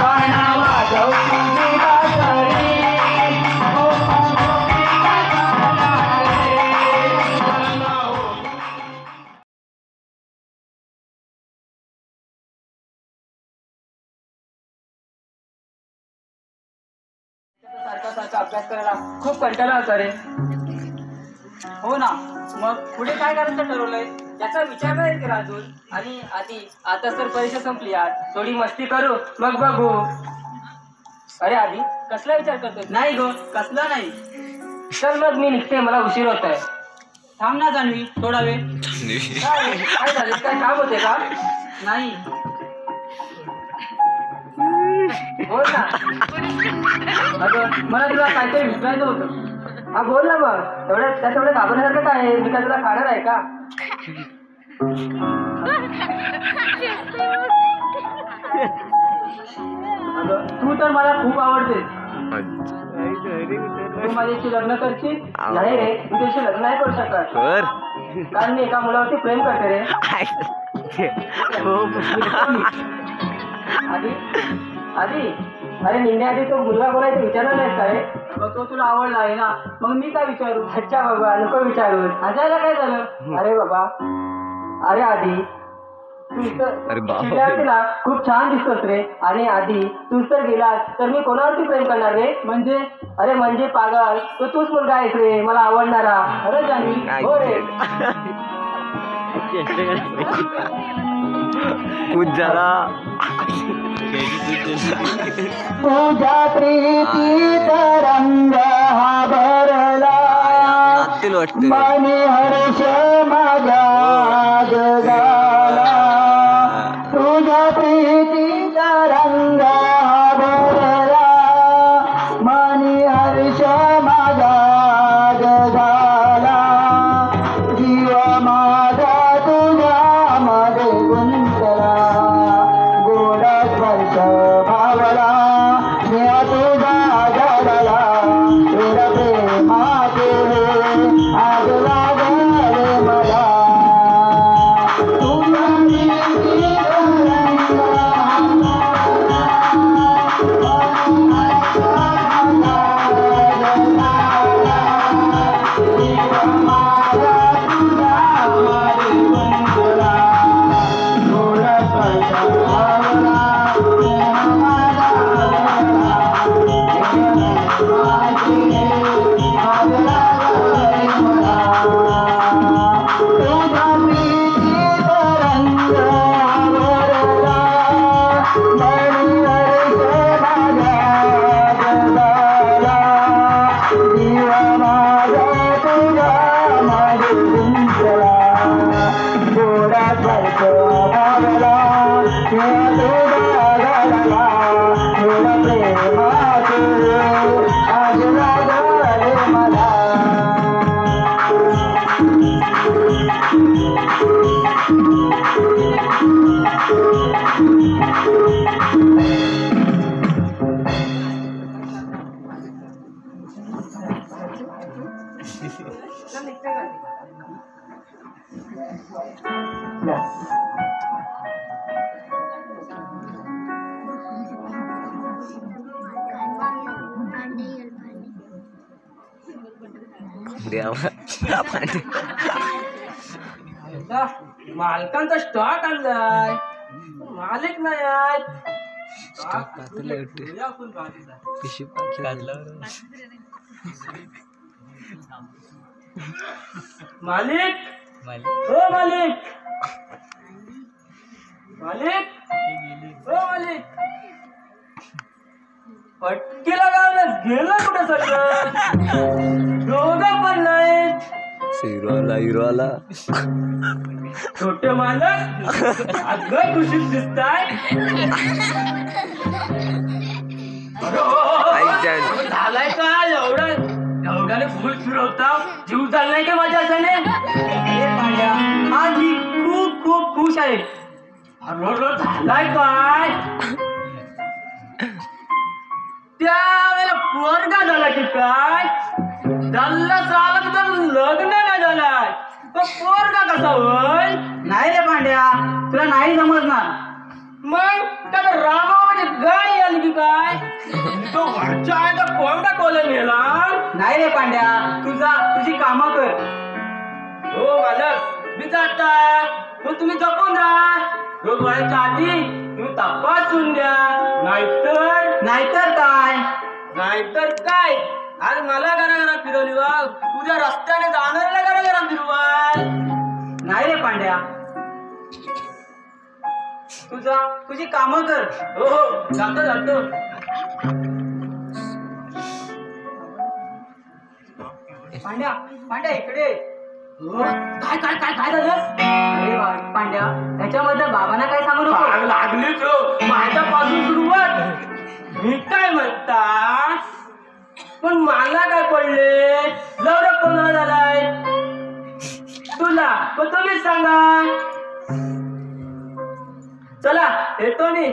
काना वाजव तुझी बासरी गोप गोपी मला रे रंग ओनी सारखा सारखा अभ्यास करायला खूप कंटाळा होता रे. हो ना, मग पुढे काय करायचं ठरवलंय? याचा विचार नाही केला अजून. आणि आता तर परीक्षा संपली यार, थोडी मस्ती करू मग बघू. अरे आधी कसला विचार करतोय? नाही गो, कसला नाही. चल मग मी निघते, मला उशीर होत आहे. थांब ना जान्हवी, थोडा वेळ. काय झालं? काय काम होते का? नाही, बोल ना. अगं मला तुला काहीतरी विचारायचं होतं. हा बोल ना मग. तेवढं घाबरण्यासारखं काय आहे? मी काय तुला खाणार आहे का? अगं तू तर मला खूप आवडतेस. तू माझ्याशी लग्न करशील? नाही रे, मी तुझ्याशी लग्न नाही करू शकत. कारण मी एका मुलावरती प्रेम करते रे. आधी अरे निघण्याआधी तो मुलगा बोलायचं विचारलं नाहीस का रे? अगं तो तुला आवडला आहे ना, मग मी काय विचारू? अच्छा बाबा नको विचारू. हसायला काय झालं? अरे बाबा, अरे आधी तू चिडल्यावरती ना खूप छान दिसतोस रे. आणि आधी तूच तर गेलास तर मी कोणावरती प्रेम करणार रे? म्हणजे अरे म्हणजे पागल, तूच मुलगा आहेस रे मला आवडणारा. अरे जान्हवी, हो रे. तुझ्या प्रीतीत रंग हा भरला मनी हर्ष माझ्या जगाला तुझ्या प्रीतीत रंग हा भरला मनी हर्ष माझ्या जगाला जीव माझा तुझ्या मध्ये गुंतला गोड स्पर्श भावला मी तुझा जगला प्रेमाचे आज लागले मालकांचा स्टॉक आणलाय, मालिक नाही आहेत. मालिक, हो मालिक, मालिक, हो मालिक. पटकीला गावलं गेलं कुठं सगळं, दोघं पण नाहीत. हिरो छोटे मालक अगं खुशीत दिसताय. झालाय का एवढ्याने फुल फिरवता, जीव चाललाय का माझ्या असाने. आज मी खूप खूप खुश आहे. रोज झालाय काय, त्यावेळेला पोरगा झाला की काय, झाला चालत तर लग्न नाही झालाय, पोरगा कसा होय. नाही रे पांड्या, तुला नाही समजणार. मग त्याला रामा म्हणजे गाय आली की काय, तो वरच्या आहे तर कोणता कोलन गेला. नाही रे पांड्या, तुझी कामं कर. हो मालक, मी जाता, मग तुम्ही जपून राहा. रोज व्हायच्या आधी तुम्ही तपासून द्या, नाहीतर काय. आज मला घरा फिरवली वा, उद्या रस्त्याने जाणाऱ्याला घरा फिरवाल. नाही रे पांड्या, तुझी कामं कर. हो हो, जातो. पांड्या इकडे. काय झालं. अरे पांड्या, त्याच्याबद्दल बाबांना काय सांगू नको. आग लागलीच हो, माझ्यापासून सुरुवात. मी काय म्हणता, पण मला काय पडले, लवकर कोणाला झालाय तुला, पण तुम्हीच सांगा. चला येतो मी.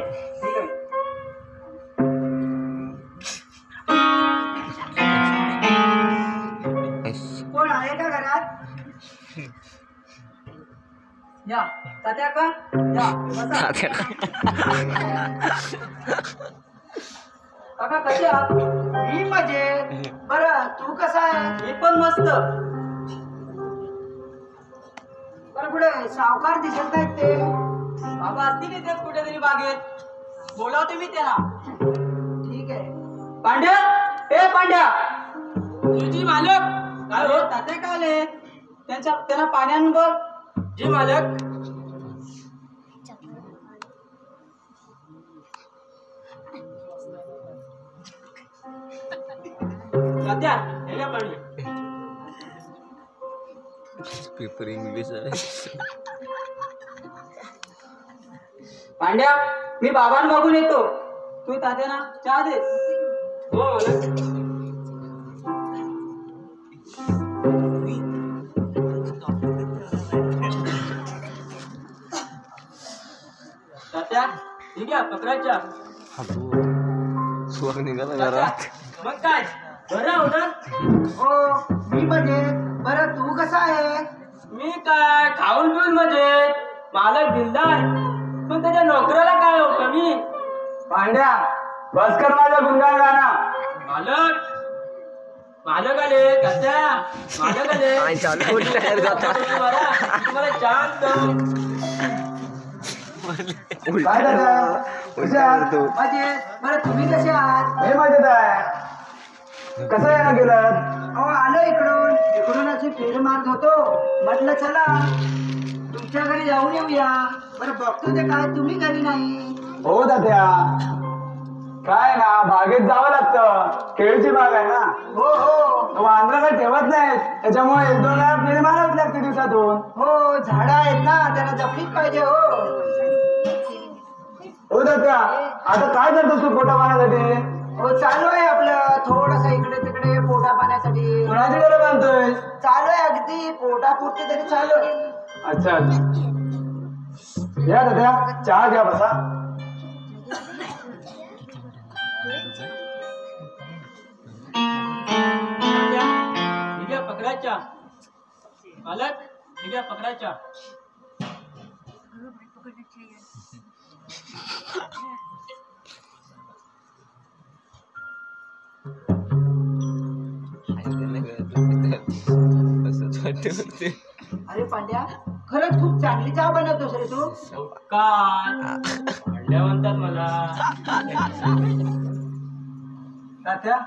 कोण आहे का घरात. या तात्या का, या बसा. काका कसे आहात. मी मजेत. बरं तू कसा आहे. मी पण मस्त. बरं कुठे सावकार दिसत नाहीत ते. बाबा असतील इथेच कुठेतरी बागेत, बोलावते मी त्याला. ठीक आहे. पांड्या, ए पांड्या. जी मालक. काय हो, तात्या का आले. त्यांना पाण्यानं बघ. जी मालक. तात्या, हे घ्या पाणी. पेपर इंग्लिश आहे. पांड्या, मी बाबांना बघून येतो. तू तात्याना चहा दे. हो मालक. तात्या, ठीक आहे पकडायच्या. सुवाग निघाला घरात. मग काय बरं हो ना. हो मी मजेत. बरं तू कसा आहे. मी काय खाऊन पिऊन मजेत. मालक दिलदार, पण त्याच्या नोकराला काय हो कमी. पांड्या, बस कर माझं गुणगान गाणं. मालक आले. तात्या, मालक आले. तुम्हाला शांत. काय दादा, कसे आहात. मजेत. बरं तुम्ही कसे आहात. हे मजेत आहे. कसं आहे ना गेलात. हो आलो इकडून अशी फेर मारत होतो. म्हटलं चला तुमच्या घरी जाऊन येऊया. बरं बघतो ते काय तुम्ही घरी नाही. हो दाद्या, काय ना बागेत जावं लागतं. केळीची बाग आहे ना. हो वांद्रा काय ठेवत नाही, त्याच्यामुळे 1-2 वेळा फेरी मारावं लागते दिवसातून. हो झाडं आहेत ना, त्यांना जपलीच पाहिजे. हो दाद्या, आता काय करतोस तू पोटा पाण्यासाठी. हो चालू आहे आपलं थोडस इकडे तिकडे पोटा पाण्यासाठी. कोणाची घरं बांधतोय. चालू आहे अगदी पोटापुरती तरी चालू आहे. अच्छा, या दाद्या चहा घ्या बसा. पकडायच्या. मालक, ठीक आहे पकडायच्या. असंच वाटते. अरे पांड्या खरंच खूप चांगली चहा बनवतोस रे तू. काय म्हणल्या म्हणतात मला. तात्या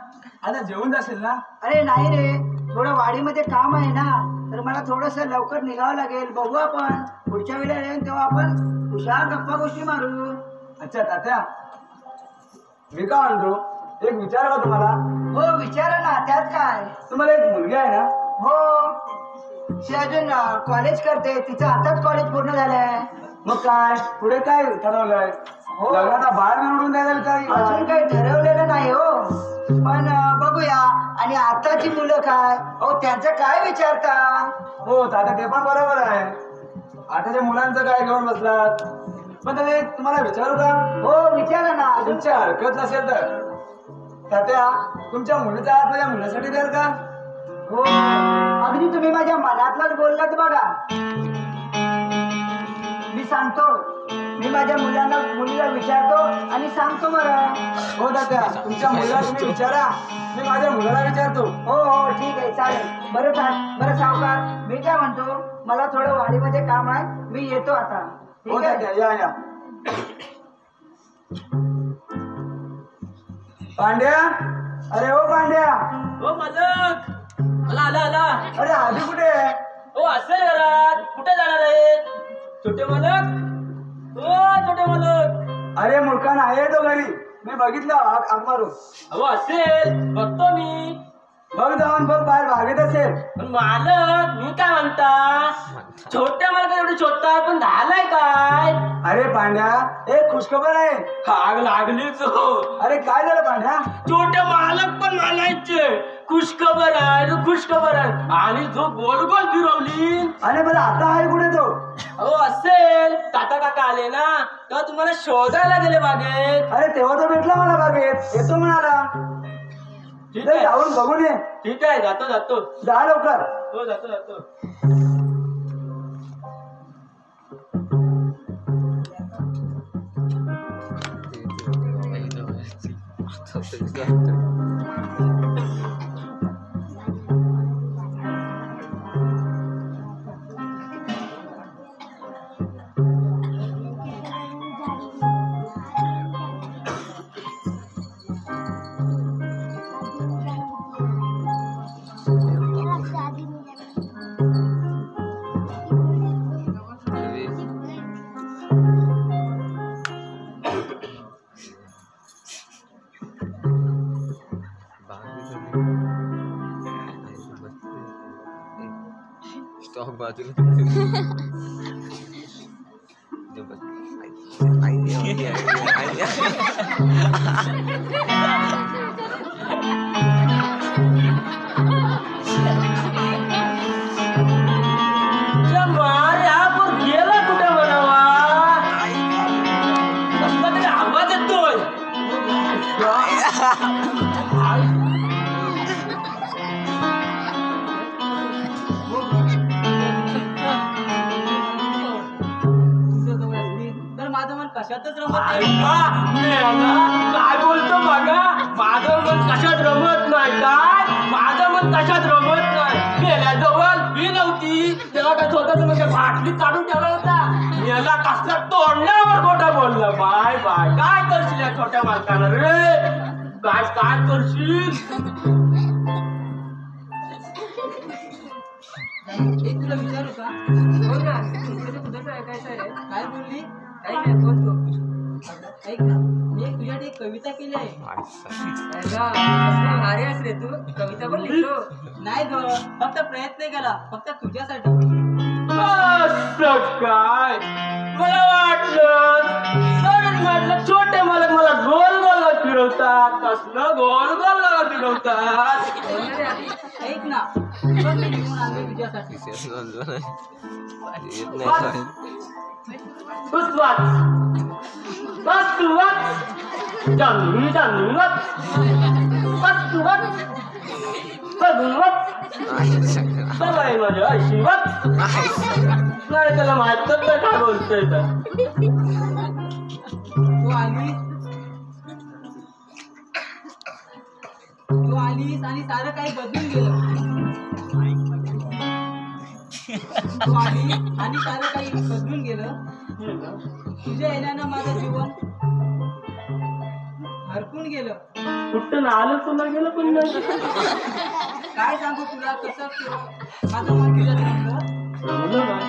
आता जेवून जाशील ना? अरे नाही रे, थोडं वाडीमध्ये काम आहे ना, तर मला थोडस लवकर निघावं लागेल. बघू आपण पुढच्या वेळेला येईन तेव्हा आपण हुशार गप्पा गोष्टी मारू. अच्छा तात्या, मी का म्हणतो एक विचार का तुम्हाला? हो विचारा ना, त्यात काय. तुम्हाला एक मुलगी आहे ना? हो ती अजून कॉलेज करते, तिचं आताच कॉलेज पूर्ण झालंय. मग काय पुढे काय ठरवलंय? हो. लग्नाचा बाहेर निवडून द्यायला विचार. अजून काही ठरवलेलं नाही हो, पण बघूया. आणि आताची मुलं काय, अहो त्यांचं काय विचारता. हो तात्या ते पण बरोबर आहे. आताच्या मुलांचं काय घेऊन बसलात? पण ते तुम्हाला विचारू का? हो विचारा ना. अजून तुमच्या हरकत नसेल तर तात्या तुमच्या मुलीचा हात माझ्या मुलासाठी द्याल का? हो अगदी तुम्ही माझ्या मनातलंच बोललात बघा. मी सांगतो, मी माझ्या मुलीला विचारतो आणि सांगतो बरं. हो तात्या तुमच्या मुलीला तुम्ही विचारा, मी माझ्या मुलाला विचारतो. हो हो ठीक आहे चालेल. बरं सावकार, मी काय म्हणतो, मला थोडं वाडीमध्ये काम आहे, मी येतो आता. हो ठीक आहे. तात्या या. पांड्या, अरे हो पांड्या. हो मालक, आला. अरे आधी कुठे आहे? हो असेल घरात. कुठे जाणार आहे छोटे मालक? हो छोटे मालक. अरे मूर्खा आहे तो घरी, मी बघितलं आग मारू. हो असेल, बघतो मी. बघ जाऊन बघ, बाहेर भागत असेल. पण मालक मी काय म्हणता, छोट्या मालका एवढी छोटा पण झालाय काय? अरे पांड्या एक खुशखबर आहे. आग लागलीच हो. अरे काय झालं पांड्या? छोटे मालक पण म्हणायचे खुशखबर आहे. आणि जो गोल गोल फिरवली. अरे बरं आता आहे कुठे तो? हो असेल, काका आले ना तेव्हा तुम्हाला शोधायला गेले बागेत. अरे तेव्हा तो भेटला मला बागेत, येतो म्हणाला. ठीक नाही, आहे जाऊन बघून ये. ठीक आहे, जातो. जा लवकर. हो जातो. स्टॉक बाजूला. आयडिया गेला कुठे म्हणावा, कसला तरी आवाज येतोय. तर माझं मन कशातच रमत काय बोलतो बघा, माझं मन कशात रमत नाही. काय माझं मन कशात रमत नाही. गेल्या जवळ ही नव्हती तेव्हा काय स्वतःच म्हणजे बाटली काढून ठेवला होता. याला कसला तोंडावर खोटा बोललं. बाय काय करशील या छोट्या मालकाला रे, काय करशील. एक तुला विचारू का? हो ना, तुझं ऐकायचं आहे. काय बोलली? काही नाही बोलतो. ऐक ना, मी तुझ्यासाठी एक कविता केली आहे. भारी आहेस रे तू. कविता पण लिहितो. नाही ग, फक्त प्रयत्न केला, फक्त तुझ्यासाठी. असं काय मला वाटलं छोटे मालक मला गोल गोल फिरवतात. कसलं गोल गोल फिरवतात. ऐक ना, बघ मी लिहून आणले तुझ्यासाठी. येत नाही साहेब. तूच वाच, बस तू वाच. जाणून वाच, बस तू वाच, बघून वाच. बाई माझ्या आशीर्वाद नाही त्याला माहितच नाही काय बोलतोय तर तू आलीस आणि सारं काही बदलून गेलं. तू आली आणि सारं काही बदलून गेलं. तुझ्या येण्यानं माझं जीवन हरपून गेलं. कुठं आलं तुला गेलं पण नाही काय सांगू तुला कसं माझं मन तुझ्यात रमलं. जमलं नाही.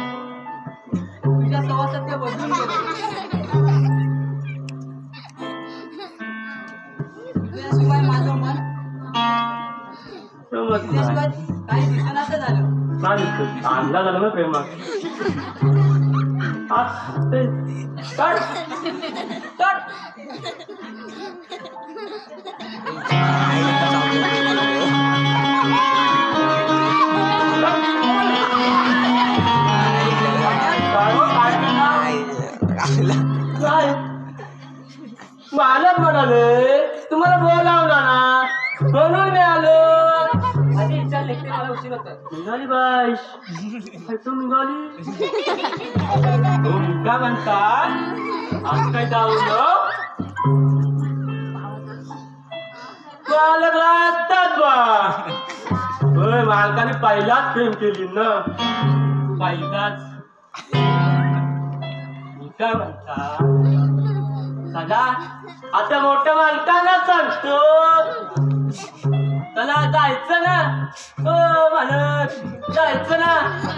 तुझ्या सहवासात ते बदलून गेलं. तुझ्याशिवाय माझं मन जमत तुझ्याशिवाय नाही. काही दिसनाचं झालं. काय दिसतं? आणला झालं ना प्रेमात आज ते काढ काढ काय मालक म्हणाले तुम्हाला बोलावला ना म्हणून मी आलो. आधी विचारले की मला उशीर होता. निघाली बाई तू निघाली काय म्हणतात आज काय जाऊ मालक असतात बा होय मालकाने पहिलाच प्रेम केली ना पहिलाच मी काय म्हणता दादा आता मोठ्या मालकांना सांगतो चला जायचं ना हो म्हणत जायचं ना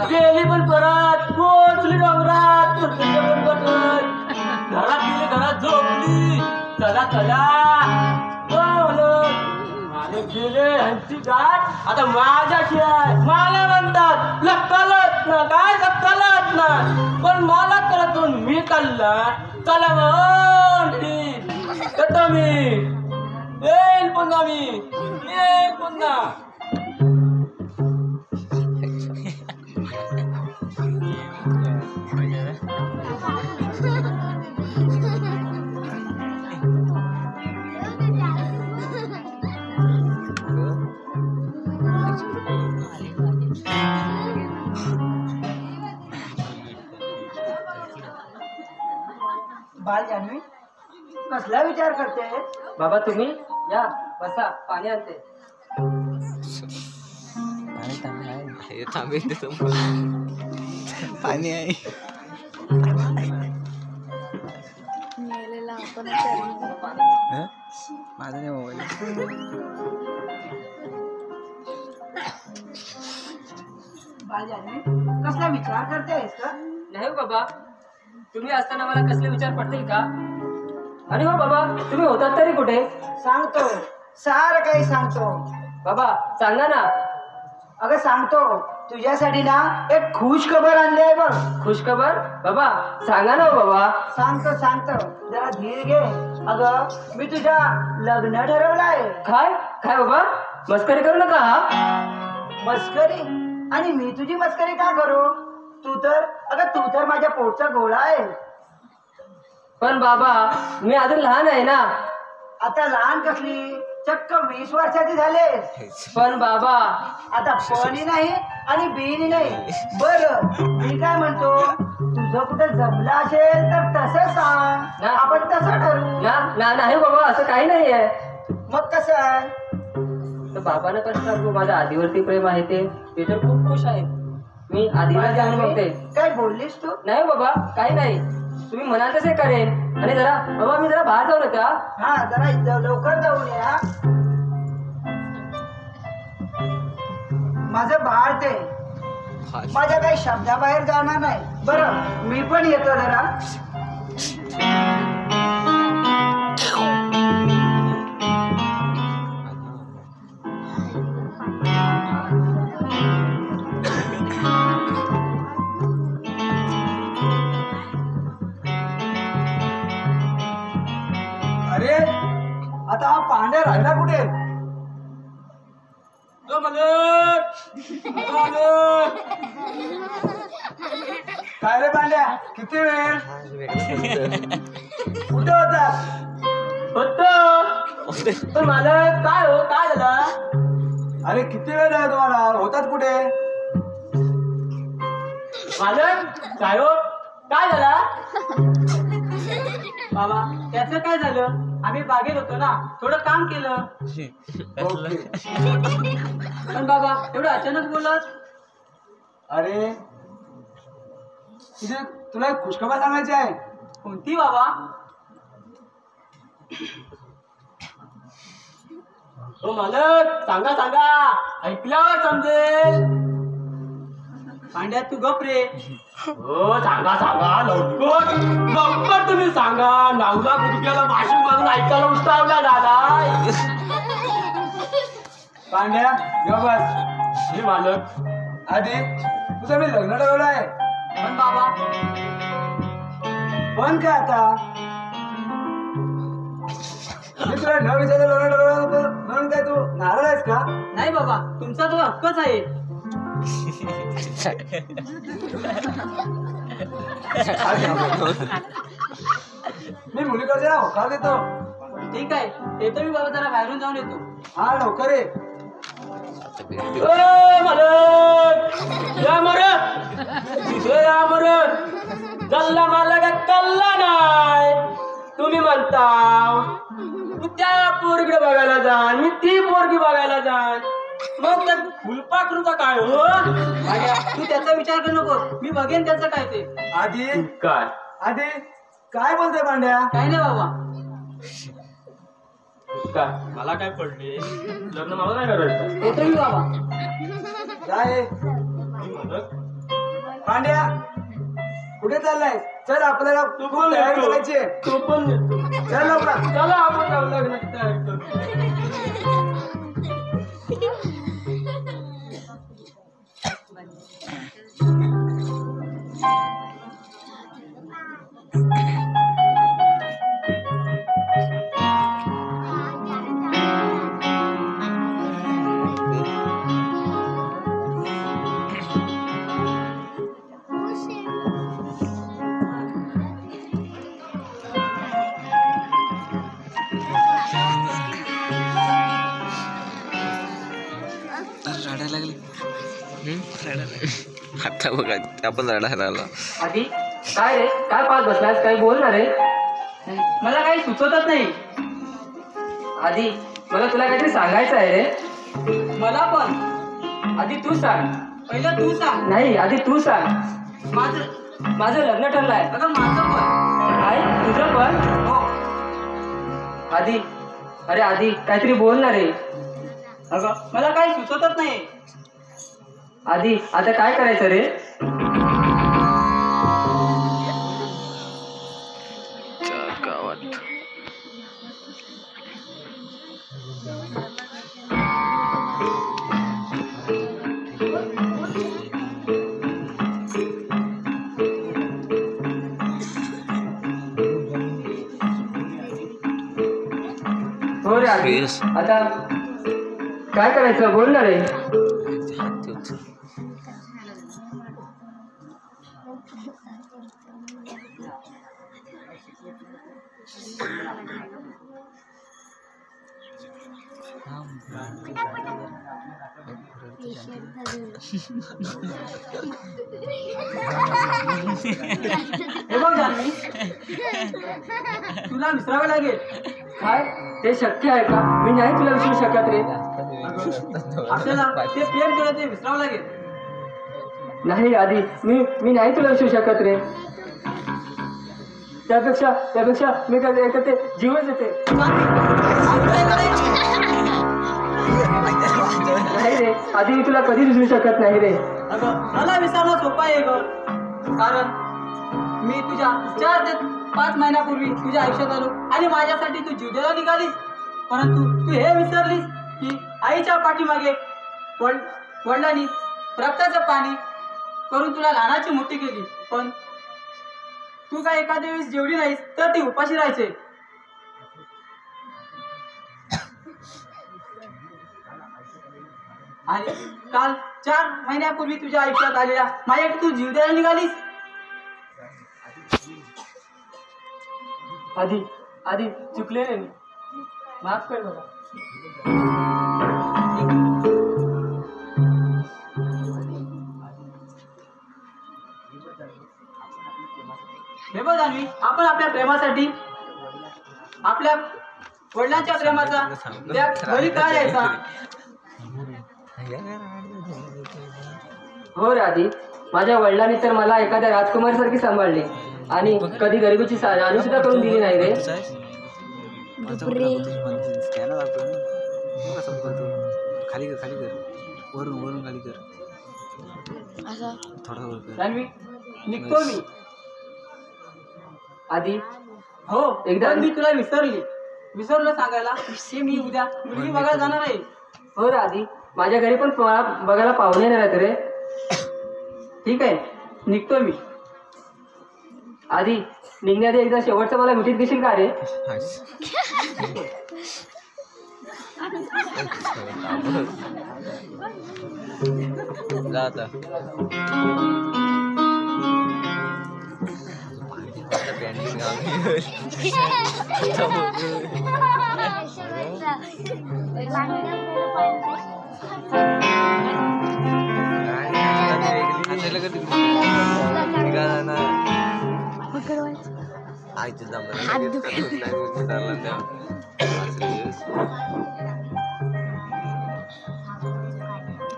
गेली पण परत पोचली डोंगरात घरात गेली घरात झोपली चला चला हो म्हणत गेले ह्यांची गाठ आता माझ्याशी आहे. मला म्हणतात लक्कलत ना काय लक्कलत ना पण मला करतून मी कल्ला चला म्हणती येतो मी येईल पुन्हा मी येईल पुन्हा बाल जान्हवी कसला विचार करते. बाबा तुम्ही या बसा पाणी आणते. थांबे पाणी आहे माझा नाही मोबाईल. बाल जान्हवी कसला विचार करतेस का. नाही हो बाबा तुम्ही असताना मला कसले विचार पडतील का. आणि हो बाबा तुम्ही होतात तरी कुठे. सांगतो सारं काही सांगतो. बाबा सांगा ना. अगं सांगतो तुझ्यासाठी ना एक खुश खबर आणली आहे बघ. खुशखबर बाबा सांगा ना हो बाबा. सांगतो सांगतो जरा धीर घे. अगं मी तुझ्या लग्न ठरवलं आहे. काय काय बाबा मस्करी करू नका हा. मस्करी आणि मी तुझी मस्करी का करू. तू तर माझ्या पोटचा गोळा आहे. पण बाबा मी अजून लहान आहे ना. आता लहान कसली चक्क 20 वर्षाची झाले. पण बाबा आता पणी नाही आणि बीनी नाही. बर मी काय म्हणतो तुझं कुठे जमलं असेल तर तसं सांग ना. आपण तसं ठरवू. नाही बाबा असं काही नाही आहे. मग कसं आहे. तर बाबानं कसं सांगू माझं आधीवरती प्रेम आहे ते तर खूप खुश आहे. मी आधीला जाऊन बघते. काय बोललीस तू. नाही बाबा काही नाही तुम्ही म्हणाल तसे करेन. आणि जरा बाबा मी जरा बाहेर जाऊ नका. हा जरा लवकर जाऊन या. माझं बाळ ते माझ्या काही शब्दाबाहेर जाणार नाही. बरं मी पण येतो जरा. अरे आता हा पांड्या राहिला कुठे. काय रे पांड्या किती वेळ कुठे होता. होत पण मला काय हो काय झालं. अरे किती वेळ आहे तुम्हाला होतात कुठे. मालक साहेब काय झाला बाबा त्याचं काय झालं आम्ही बागेत होतो ना थोडं काम केलं पण बाबा एवढं अचानक बोलत अरे तुझे तुला एक खुशखबर सांगायची आहे. कोणती बाबा हो मालक सांगा सांगा ऐकल्यावर समजेल पांड्या तू गप रे हो सांगा सांगा लवकर लवकर तुम्ही सांगा नावला गुडघ्याला भाषण मारून ऐकायला उस्तावला झालाय पांड्या जेव्हा बस. हे मालक आधी तुझं मी लग्न ठरवलं आहे. पण बाबा पण काय आता मी तुला न विचारलं लग्न ठरवलं होतं म्हणून काय तू नाराज आहेस का? नाही बाबा तुमचा तो हक्कच आहे मी मुलीकडे होकार देतो. ठीक आहे येतो मी बाबा जरा बाहेरून जाऊन येतो हा लवकर ये. गल्ला मला काय कल्ला नाही तुम्ही म्हणता मी त्या पोरगीकडे बघायला जाण मी ती पोरगी बघायला जाण मग त्या फुलपाखरूचा काय हो तू त्याचा विचार करू नको मी बघेन त्याचं काय ते आधी काय आधी काय बोलतोय पांड्या? काय नाही बाबा काय मला काय पडले लग्न मला नाही करायचं येतो मी बाबा काय पांड्या कुठे चाललाय? चल आपल्याला तू पण तयारी येतो. करायची आहे. तू पण येतो. चल लवकर. चला आपण जाऊ लग्नाची तयारी करू रडायला लागली रडायला लागली. आता बघा आपण रडायला आला. आधी काय रे काय पाहत बसलास काही बोलणार रे मला काही सुचतच नाही आधी मला तुला काहीतरी सांगायचं आहे रे मला पण आधी तू सांग पहिलं तू सांग नाही आधी तू सांग माझं लग्न ठरलंय अगं माझं पण काय तुझं पण हो आधी अरे आधी काहीतरी बोलणार रे अगं मला काही सुचतच नाही आधी आता काय करायचं रे गावात हो रे आधी Yes. आता काय करायचं बोलणार रे हात ठेवतो. हे बघ जानवी तुला विसरावं लागेल काय ते शक्य आहे का मी नाही तुला विसरू शकत रे आपल्याला ते प्रेम केलं ते विसरावं लागेल नाही आधी मी नाही तुला विसरू शकत रे त्यापेक्षा मी काय करते जीवच येते नाही रे आधी मी तुला कधीच विसरू शकत नाही रे अगं मला विसरणं सोपं आहे ग कारण मी तुझ्या 4 ते 5 महिन्यापूर्वी तुझ्या आयुष्यात आलो आणि माझ्यासाठी तू जीव द्यायला निघालीस परंतु तू हे विसरलीस की आईच्या पाठीमागे वडिलांनी रक्ताचं पाणी करून तुला लहानाची मोठी केली पण तू काय एखाद्या वेळेस जेवढी नाहीस तर ती उपाशी राहायचे आणि काल 4 महिन्यापूर्वी तुझ्या आयुष्यात आलेल्या माझ्याकडे तू जीव द्यायला निघालीस आधी चुकले नाही मी माफ कर मला प्रेमासाठी आपल्या वडिलांच्या प्रेमाचा त्या बळी का द्यायचा? हो राधी, माझ्या वडिलांनी तर मला एखाद्या राजकुमारीसारखी सांभाळली आणि कधी गरिबीची जाणीव सुद्धा करून दिली नाही रे. खाली कर वरून खाली कर थोडा वर कर. जान्हवी, निघतो मी. आधी हो एकदा मी तुला विसरलो सांगायला की मी उद्या मुलगी बघायला जाणार आहे. हो राधी, माझ्या घरी पण मला बघायला पाहुणे येणार आहेत रे. ठीक आहे, निघतो मी. आधी निघण्याआधी एकदा शेवटचं मला मिठीत घेशील का रे? जा आता.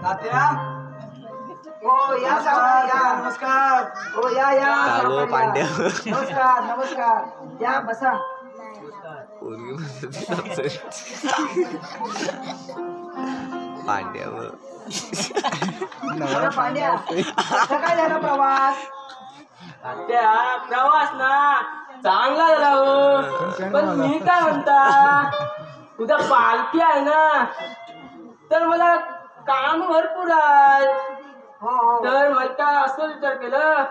तात्या, हो या सावकार, या नमस्कार. हो या चालो सावकार, या. पांड्या. नमस्कार या बसा. पांड्यावर अरे पांड्या, कसा काय झाला प्रवास? त्या प्रवास ना चांगला झाला हो, पण मी काय म्हणता, उद्या पालखी आहे ना, तर मला काम भरपूर आहे. हो हो तर मला काय असं विचार केलं,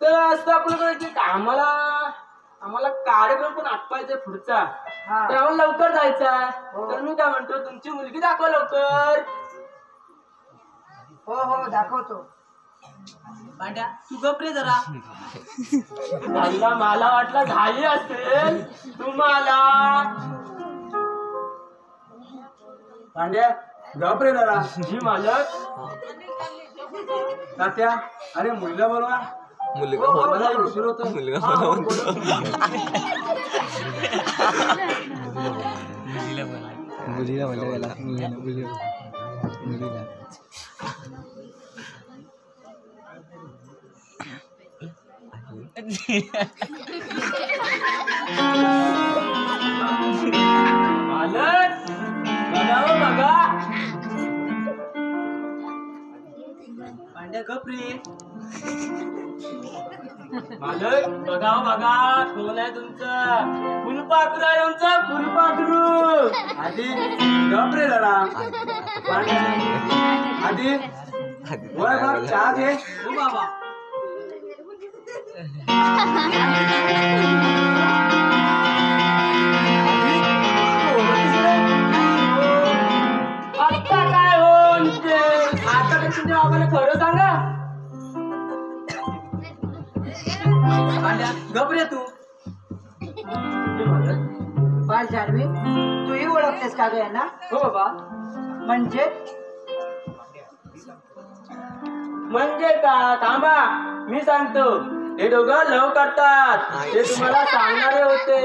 तर असं आपल्याकडे की आम्हाला कार्यक्रम पण आटवायचा पुढचा, हा. तर आम्हाला लवकर जायचा. हो. तर मी काय म्हणतो, तुमची मुलगी दाखवा लवकर. हो हो दाखवतो. पांड्या तू गप रे जरा. मला वाटलं झाली असेल तुम्हाला. पांड्या गप रे जरा. जी मालक. तात्या, अरे मुलगा बरोबर मुलगा मला उशीर होतो. मुलगा मला म्हणतो मुलीला म्हणलं त्याला मुलीला मालक बघावं बघा. पांड्या गप रे. मालक बघावं बघा, कोण आहे तुमचं? फुलपाखरू आहे तुमचं, फुलपाखरू. आधी गप रे जरा. आधी वर बघ, चहा घे. हो बाबा. आता काय हो म्हणजे? आता काय तुमच्या बाबाला खरं सांगा. पांड्या गप रे तू. पाच जान्हवी, तूही ओळखतेस का ग यांना? हो बाबा. म्हणजे का थांबा, मी सांगतो. हे दोघं लव करतात, ते तुम्हाला सांगणारे होते.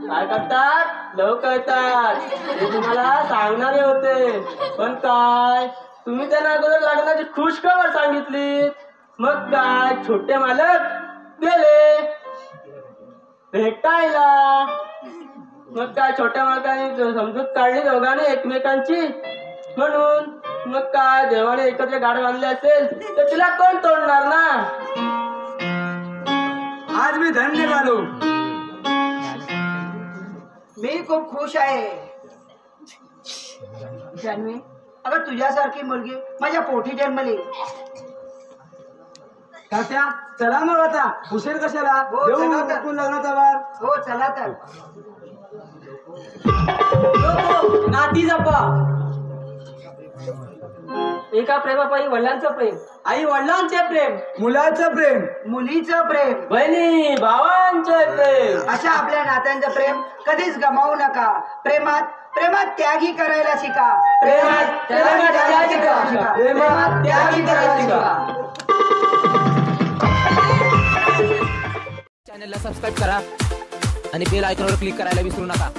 काय करतात? लव करतात, ते तुम्हाला सांगणारे होते. पण काय, तुम्ही त्यांना अगोदर लग्नाची खुशखबर सांगितली. मग काय, छोटे मालक गेले भेटायला. मग काय, छोट्या मालकाने समजूत काढली दोघांनी एकमेकांची. म्हणून मग काय, देवाने एकत्र गाड बांधले असेल तर तिला कोण तोडणार ना. आज मी धन्य झालो. मी खूप खुश आहे जान्हवी. अगं तुझ्यासारखी मुलगी माझ्या पोटी जन्मली. तात्या चला मग आता, उशीर कशाला. हो, देऊ चला तर. उरकून लग्नाचा वार. हो चला तर. नाती जपा. एका प्रेमापायी वडिलांचं प्रेम, आई वडिलांचे प्रेम, मुलाचं प्रेम, मुलीचं प्रेम, बहिणी भावांचे प्रेम. अशा आपल्या नात्यांचं प्रेम कधीच गमावू नका. प्रेमात त्यागी करायला शिका. प्रेमात त्यागी करायला शिका. प्रेमात त्यागी करायला शिका. चॅनलला सबस्क्राईब करा आणि बेल आयकॉनवर क्लिक करायला विसरू नका.